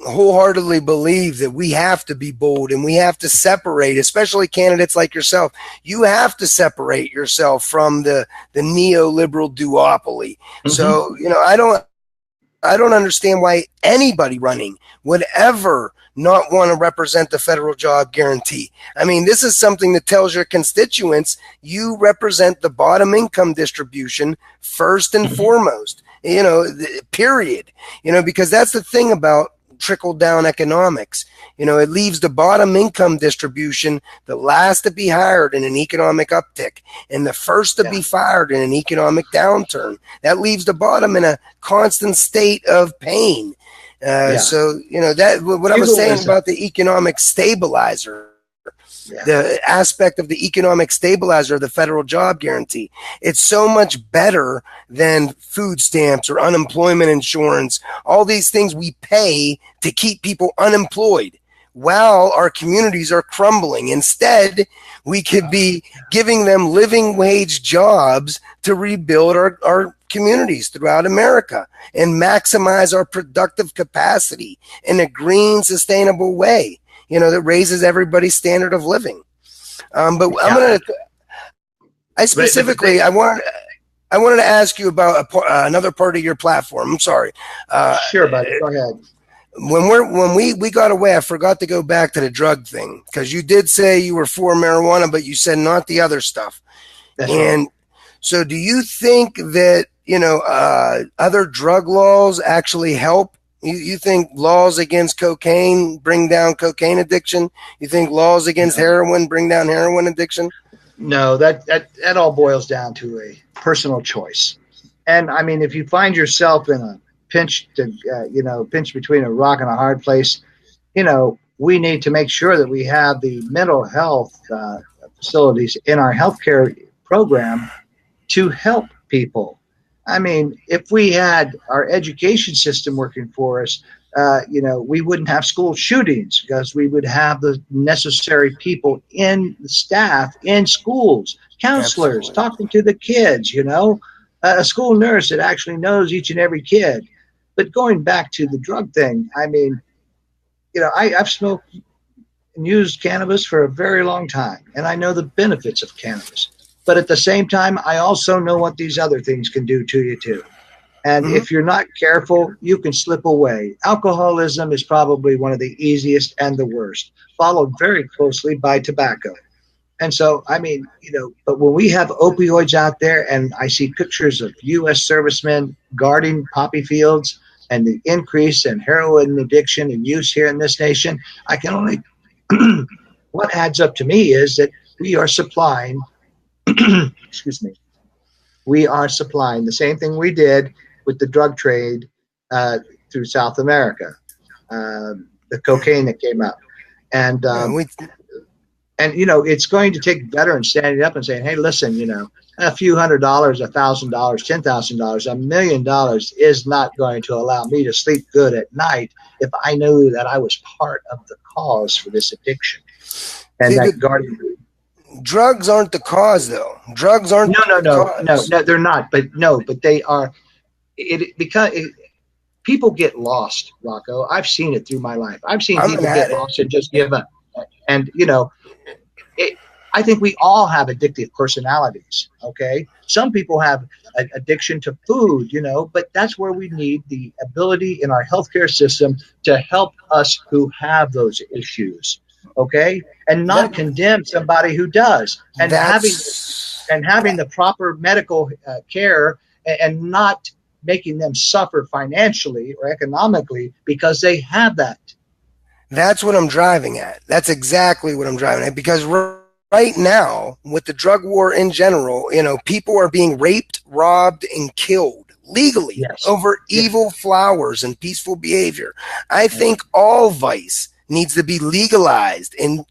wholeheartedly believe that we have to be bold, and we have to separate, especially candidates like yourself. You have to separate yourself from the neoliberal duopoly. Mm-hmm. So, I don't understand why anybody running would ever not want to represent the federal job guarantee. I mean, this is something that tells your constituents you represent the bottom income distribution first and foremost. Period. Because that's the thing about trickle down economics. It leaves the bottom income distribution the last to be hired in an economic uptick and the first to be fired in an economic downturn. That leaves the bottom in a constant state of pain. So, that what I was saying about the economic stabilizer. The aspect of the economic stabilizer of the federal job guarantee. It's so much better than food stamps or unemployment insurance, all these things we pay to keep people unemployed. while our communities are crumbling. Instead, we could be giving them living wage jobs to rebuild our communities throughout America and maximize our productive capacity in a green, sustainable way, that raises everybody's standard of living. But I'm going to, I specifically, I wanted to ask you about another part of your platform. I'm sorry.
Sure, buddy. Go ahead.
When we got away, I forgot to go back to the drug thing, because you did say you were for marijuana, but you said not the other stuff.
That's right.
So do you think that, other drug laws actually help? You think laws against cocaine bring down cocaine addiction? You think laws against heroin bring down heroin addiction?
No, that all boils down to a personal choice. And I mean, if you find yourself in a pinch between a rock and a hard place, we need to make sure that we have the mental health facilities in our healthcare program to help people. I mean, if we had our education system working for us, we wouldn't have school shootings, because we would have the necessary people in the staff in schools, counselors talking to the kids, a school nurse that actually knows each and every kid. But going back to the drug thing, I mean, I've smoked and used cannabis for a very long time, and I know the benefits of cannabis. But at the same time, I also know what these other things can do to you too. And if you're not careful, you can slip away. Alcoholism is probably one of the easiest and the worst, followed very closely by tobacco. And so, I mean, but when we have opioids out there, and I see pictures of U.S. servicemen guarding poppy fields and the increase in heroin addiction and use here in this nation, I can only, what adds up to me is that we are supplying, we are supplying the same thing we did with the drug trade through South America, the cocaine that came out. And it's going to take veterans standing up and saying, hey, listen, a few $100, $1,000, $10,000, $1 million is not going to allow me to sleep good at night if I knew that I was part of the cause for this addiction. And that guardian.
Drugs aren't the cause, though. Drugs aren't.
No, they're not. But they are. People get lost, Rocco. I've seen it through my life. I've seen people get lost and just give up. And I think we all have addictive personalities. Okay, some people have an addiction to food, but that's where we need the ability in our healthcare system to help us who have those issues. Okay, and not condemn somebody who does, and having the proper medical care, and not making them suffer financially or economically because they have that.
That's what I'm driving at. That's exactly what I'm driving at, because right now, with the drug war in general, people are being raped, robbed, and killed legally over evil flowers and peaceful behavior. I think all vice needs to be legalized and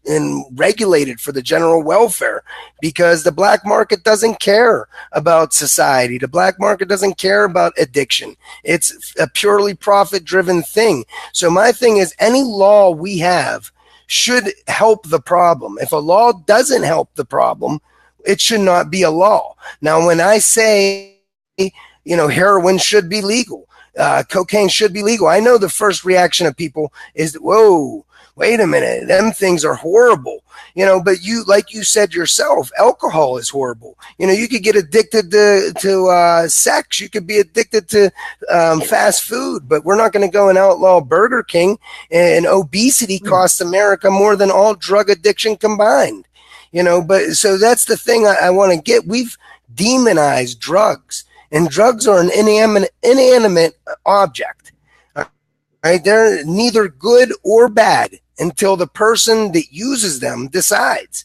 regulated for the general welfare, because the black market doesn't care about society. The black market doesn't care about addiction. It's a purely profit-driven thing. So my thing is, any law we have should help the problem. If a law doesn't help the problem, it should not be a law. Now, when I say, heroin should be legal, cocaine should be legal, I know the first reaction of people is, whoa, wait a minute, them things are horrible. But like you said yourself, alcohol is horrible. You could get addicted to sex. You could be addicted to fast food, but we're not going to go and outlaw Burger King. And obesity costs America more than all drug addiction combined. But so that's the thing I want to get. We've demonized drugs, and drugs are an inanimate object. Right? They're neither good or bad until the person that uses them decides,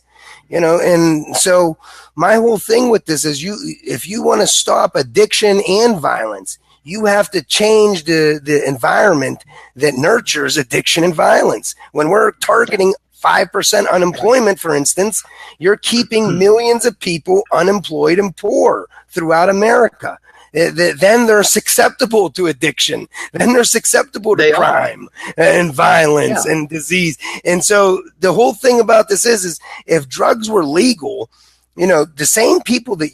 and so my whole thing with this is, if you want to stop addiction and violence, you have to change the environment that nurtures addiction and violence. When we're targeting 5% unemployment, for instance, you're keeping millions of people unemployed and poor throughout America. then they're susceptible to addiction. Then they're susceptible to crime and violence and disease. And so the whole thing about this is if drugs were legal, the same people that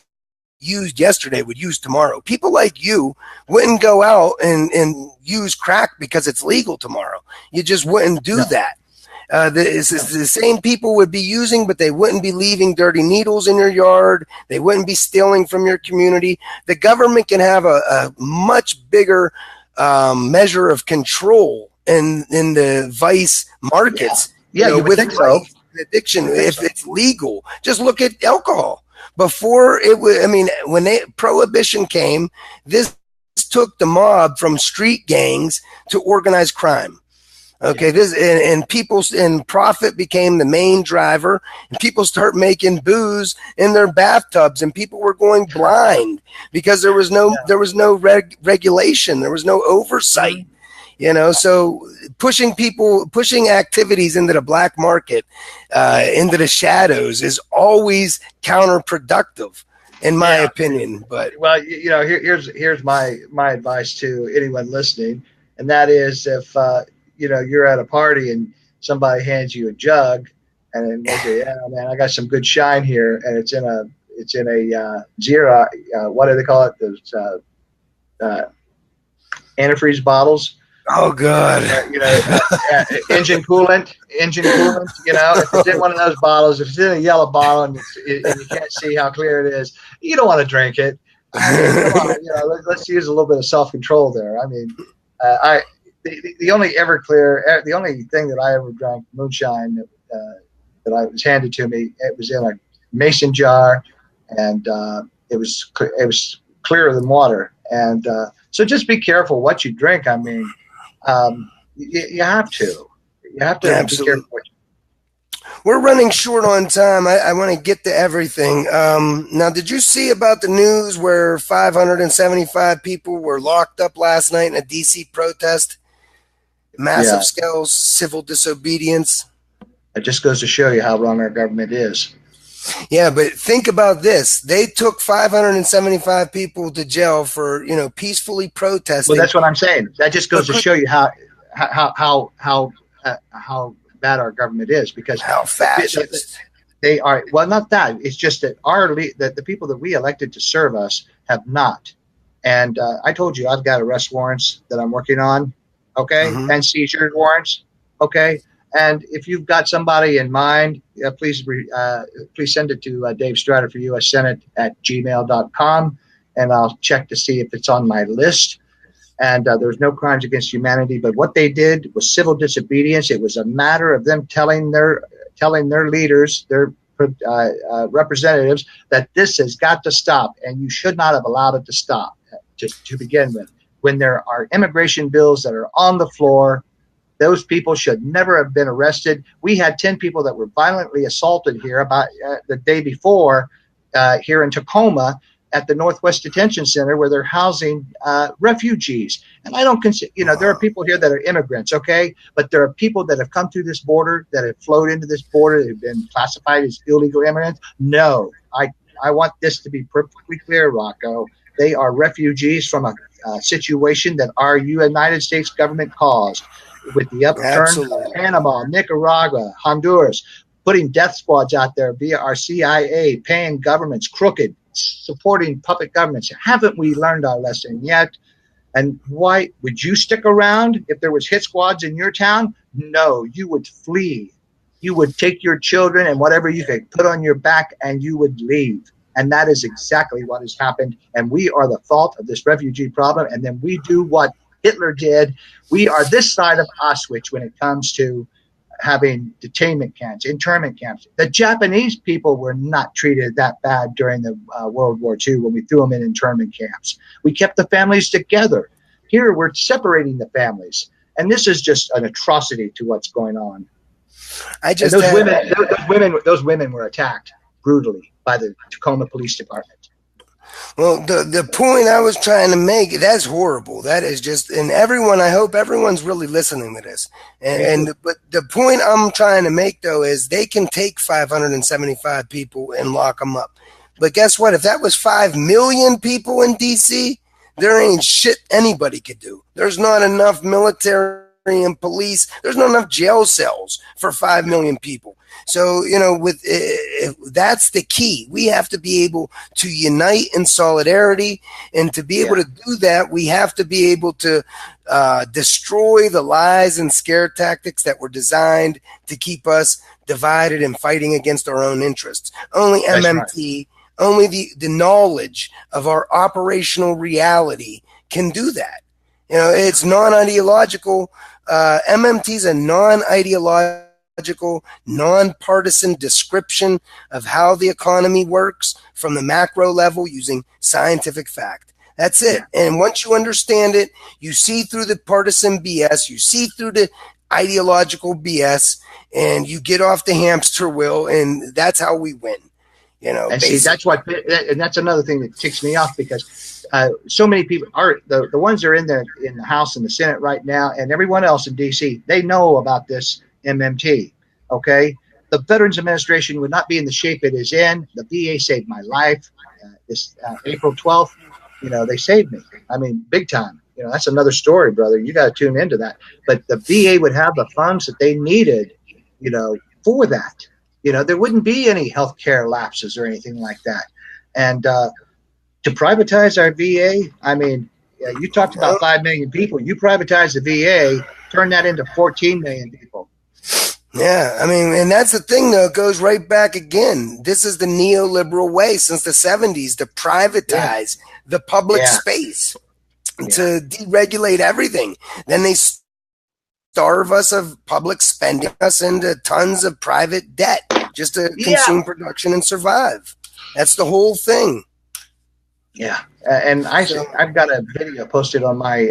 used yesterday would use tomorrow. People like you wouldn't go out and use crack because it's legal tomorrow. You just wouldn't do that. The same people would be using, but they wouldn't be leaving dirty needles in your yard. They wouldn't be stealing from your community. The government can have a much bigger measure of control in the vice markets.
You would think so.
Addiction, if it's legal. Just look at alcohol. Before it was, when prohibition came, this took the mob from street gangs to organized crime. Okay, and profit became the main driver, and people start making booze in their bathtubs, and people were going blind because there was no regulation, there was no oversight. So pushing activities into the black market, into the shadows, is always counterproductive, in my opinion. But
here's my advice to anyone listening, and that is if you're at a party and somebody hands you a jug, and they say, "Yeah, man, I got some good shine here," and it's in a zero. What do they call it? Those antifreeze bottles.
Oh God!
Engine coolant. If it's in one of those bottles, if it's in a yellow bottle and you can't see how clear it is, you don't want to drink it. Come on, let's use a little bit of self-control there. The only thing that I ever drank moonshine that I was handed to me, it was in a mason jar, and it was clearer than water. And so just be careful what you drink. You have to. You have to be careful.
We're running short on time. I want to get to everything. Now, did you see about the news where 575 people were locked up last night in a D.C. protest? Massive scale civil disobedience.
It just goes to show you how wrong our government is.
Yeah, but think about this. They took 575 people to jail for, peacefully protesting.
Well, that's what I'm saying. That just goes to show you how bad our government is, because
how fascist
they are. Well, not that. It's just that that the people that we elected to serve us have not. And I told you I've got arrest warrants that I'm working on. Okay, and seizure warrants. Okay. And if you've got somebody in mind, please send it to Dave Strider for U.S. Senate at gmail.com, and I'll check to see if it's on my list. And there's no crimes against humanity, but what they did was civil disobedience. It was a matter of them telling their leaders, their representatives, that this has got to stop, and you should not have allowed it to stop to begin with. When there are immigration bills that are on the floor, those people should never have been arrested. We had 10 people that were violently assaulted here about the day before here in Tacoma at the Northwest Detention Center, where they're housing refugees. And I don't consider, there are people here that are immigrants, okay? But there are people that have come through this border, that have flowed into this border, that have been classified as illegal immigrants. No, I want this to be perfectly clear, Rocco. They are refugees from a situation that our United States government caused, with the upturn of Panama, Nicaragua, Honduras, putting death squads out there via our CIA, paying governments crooked, supporting puppet governments. Haven't we learned our lesson yet? And why would you stick around if there was hit squads in your town? No, you would flee. You would take your children and whatever you could put on your back, and you would leave. And that is exactly what has happened. And we are the fault of this refugee problem. And then we do what Hitler did. We are this side of Auschwitz when it comes to having detainment camps, internment camps. The Japanese people were not treated that bad during the World War II when we threw them in internment camps. We kept the families together. Here we're separating the families. And this is just an atrocity to what's going on. Those women were attacked brutally by the Tacoma Police Department.
Well, the point I was trying to make, that's horrible. That is just, and I hope everyone's really listening to this. But the point I'm trying to make, though, is they can take 575 people and lock them up. But guess what? If that was 5 million people in D.C., there ain't shit anybody could do. There's not enough military and police. There's not enough jail cells for 5 million people. So, that's the key. We have to be able to unite in solidarity, and to be able to do that, we have to be able to destroy the lies and scare tactics that were designed to keep us divided and fighting against our own interests. Only MMT, only the knowledge of our operational reality can do that. It's non-ideological. MMT is a non-ideological, non-partisan description of how the economy works from the macro level using scientific fact. That's it. And once you understand it, you see through the partisan BS, you see through the ideological BS, and you get off the hamster wheel, and that's how we win.
And see, that's another thing that ticks me off, because so many people are the ones that are in the House and the Senate right now, and everyone else in DC, they know about this MMT. Okay, the Veterans Administration would not be in the shape it is in. The VA saved my life. This April 12th, they saved me. I mean, big time. That's another story, brother. You got to tune into that. But the VA would have the funds that they needed, for that. There wouldn't be any healthcare lapses or anything like that. And to privatize our VA, I mean, you talked about 5 million people. You privatize the VA, turn that into 14 million people.
Yeah, I mean, and that's the thing, though. It goes right back again. This is the neoliberal way since the 70s to privatize the public space, to deregulate everything. Then they starve us of public spending, us into tons of private debt just to consume production and survive. That's the whole thing.
Yeah, and I've got a video posted on my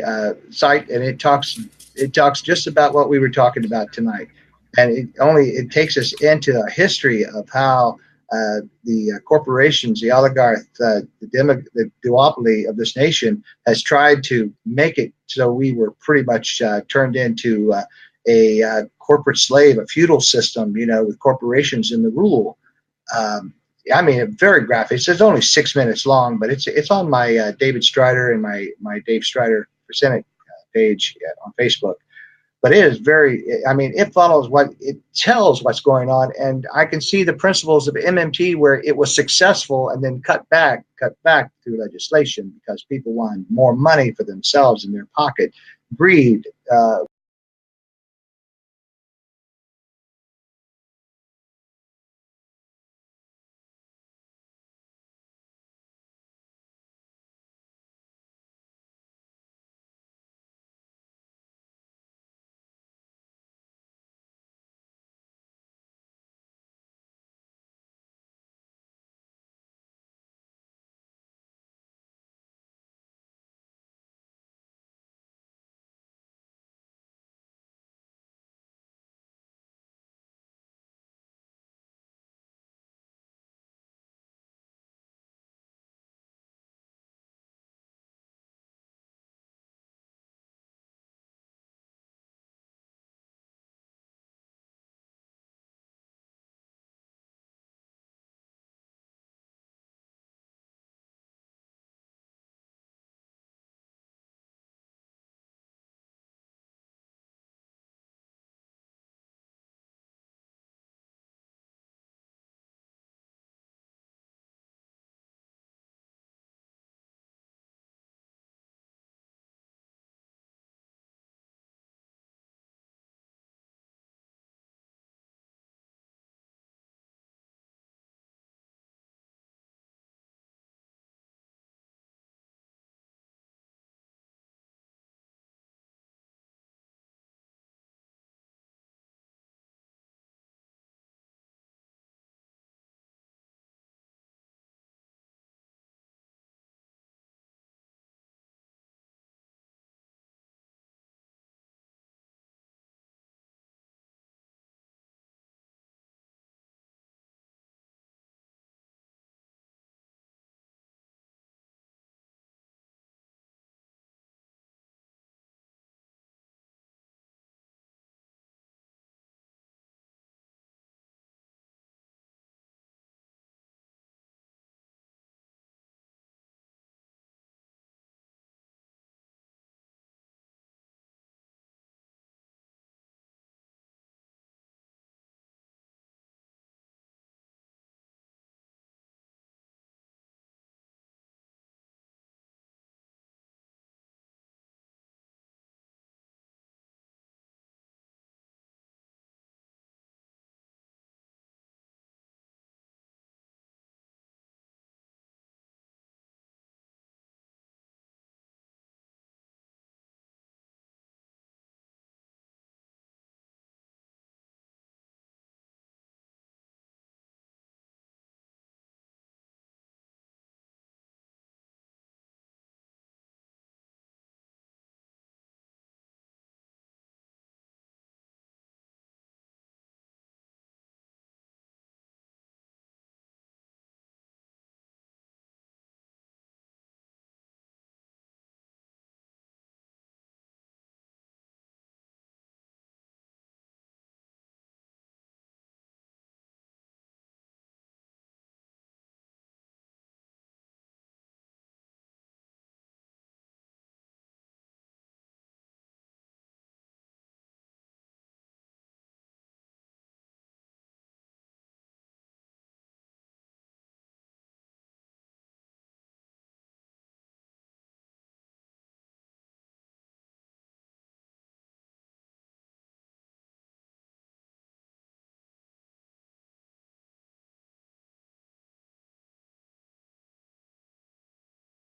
site, and it talks just about what we were talking about tonight, and it takes us into a history of how the corporations, the oligarchs, the duopoly of this nation has tried to make it so we were pretty much turned into a corporate slave, a feudal system, with corporations in the rule. I mean, very graphic. It's only 6 minutes long, but it's on my David Strider and my Dave Strider for Senate page on Facebook. But it is it follows it tells what's going on. And I can see the principles of MMT where it was successful and then cut back through legislation because people wanted more money for themselves in their pocket. Greed,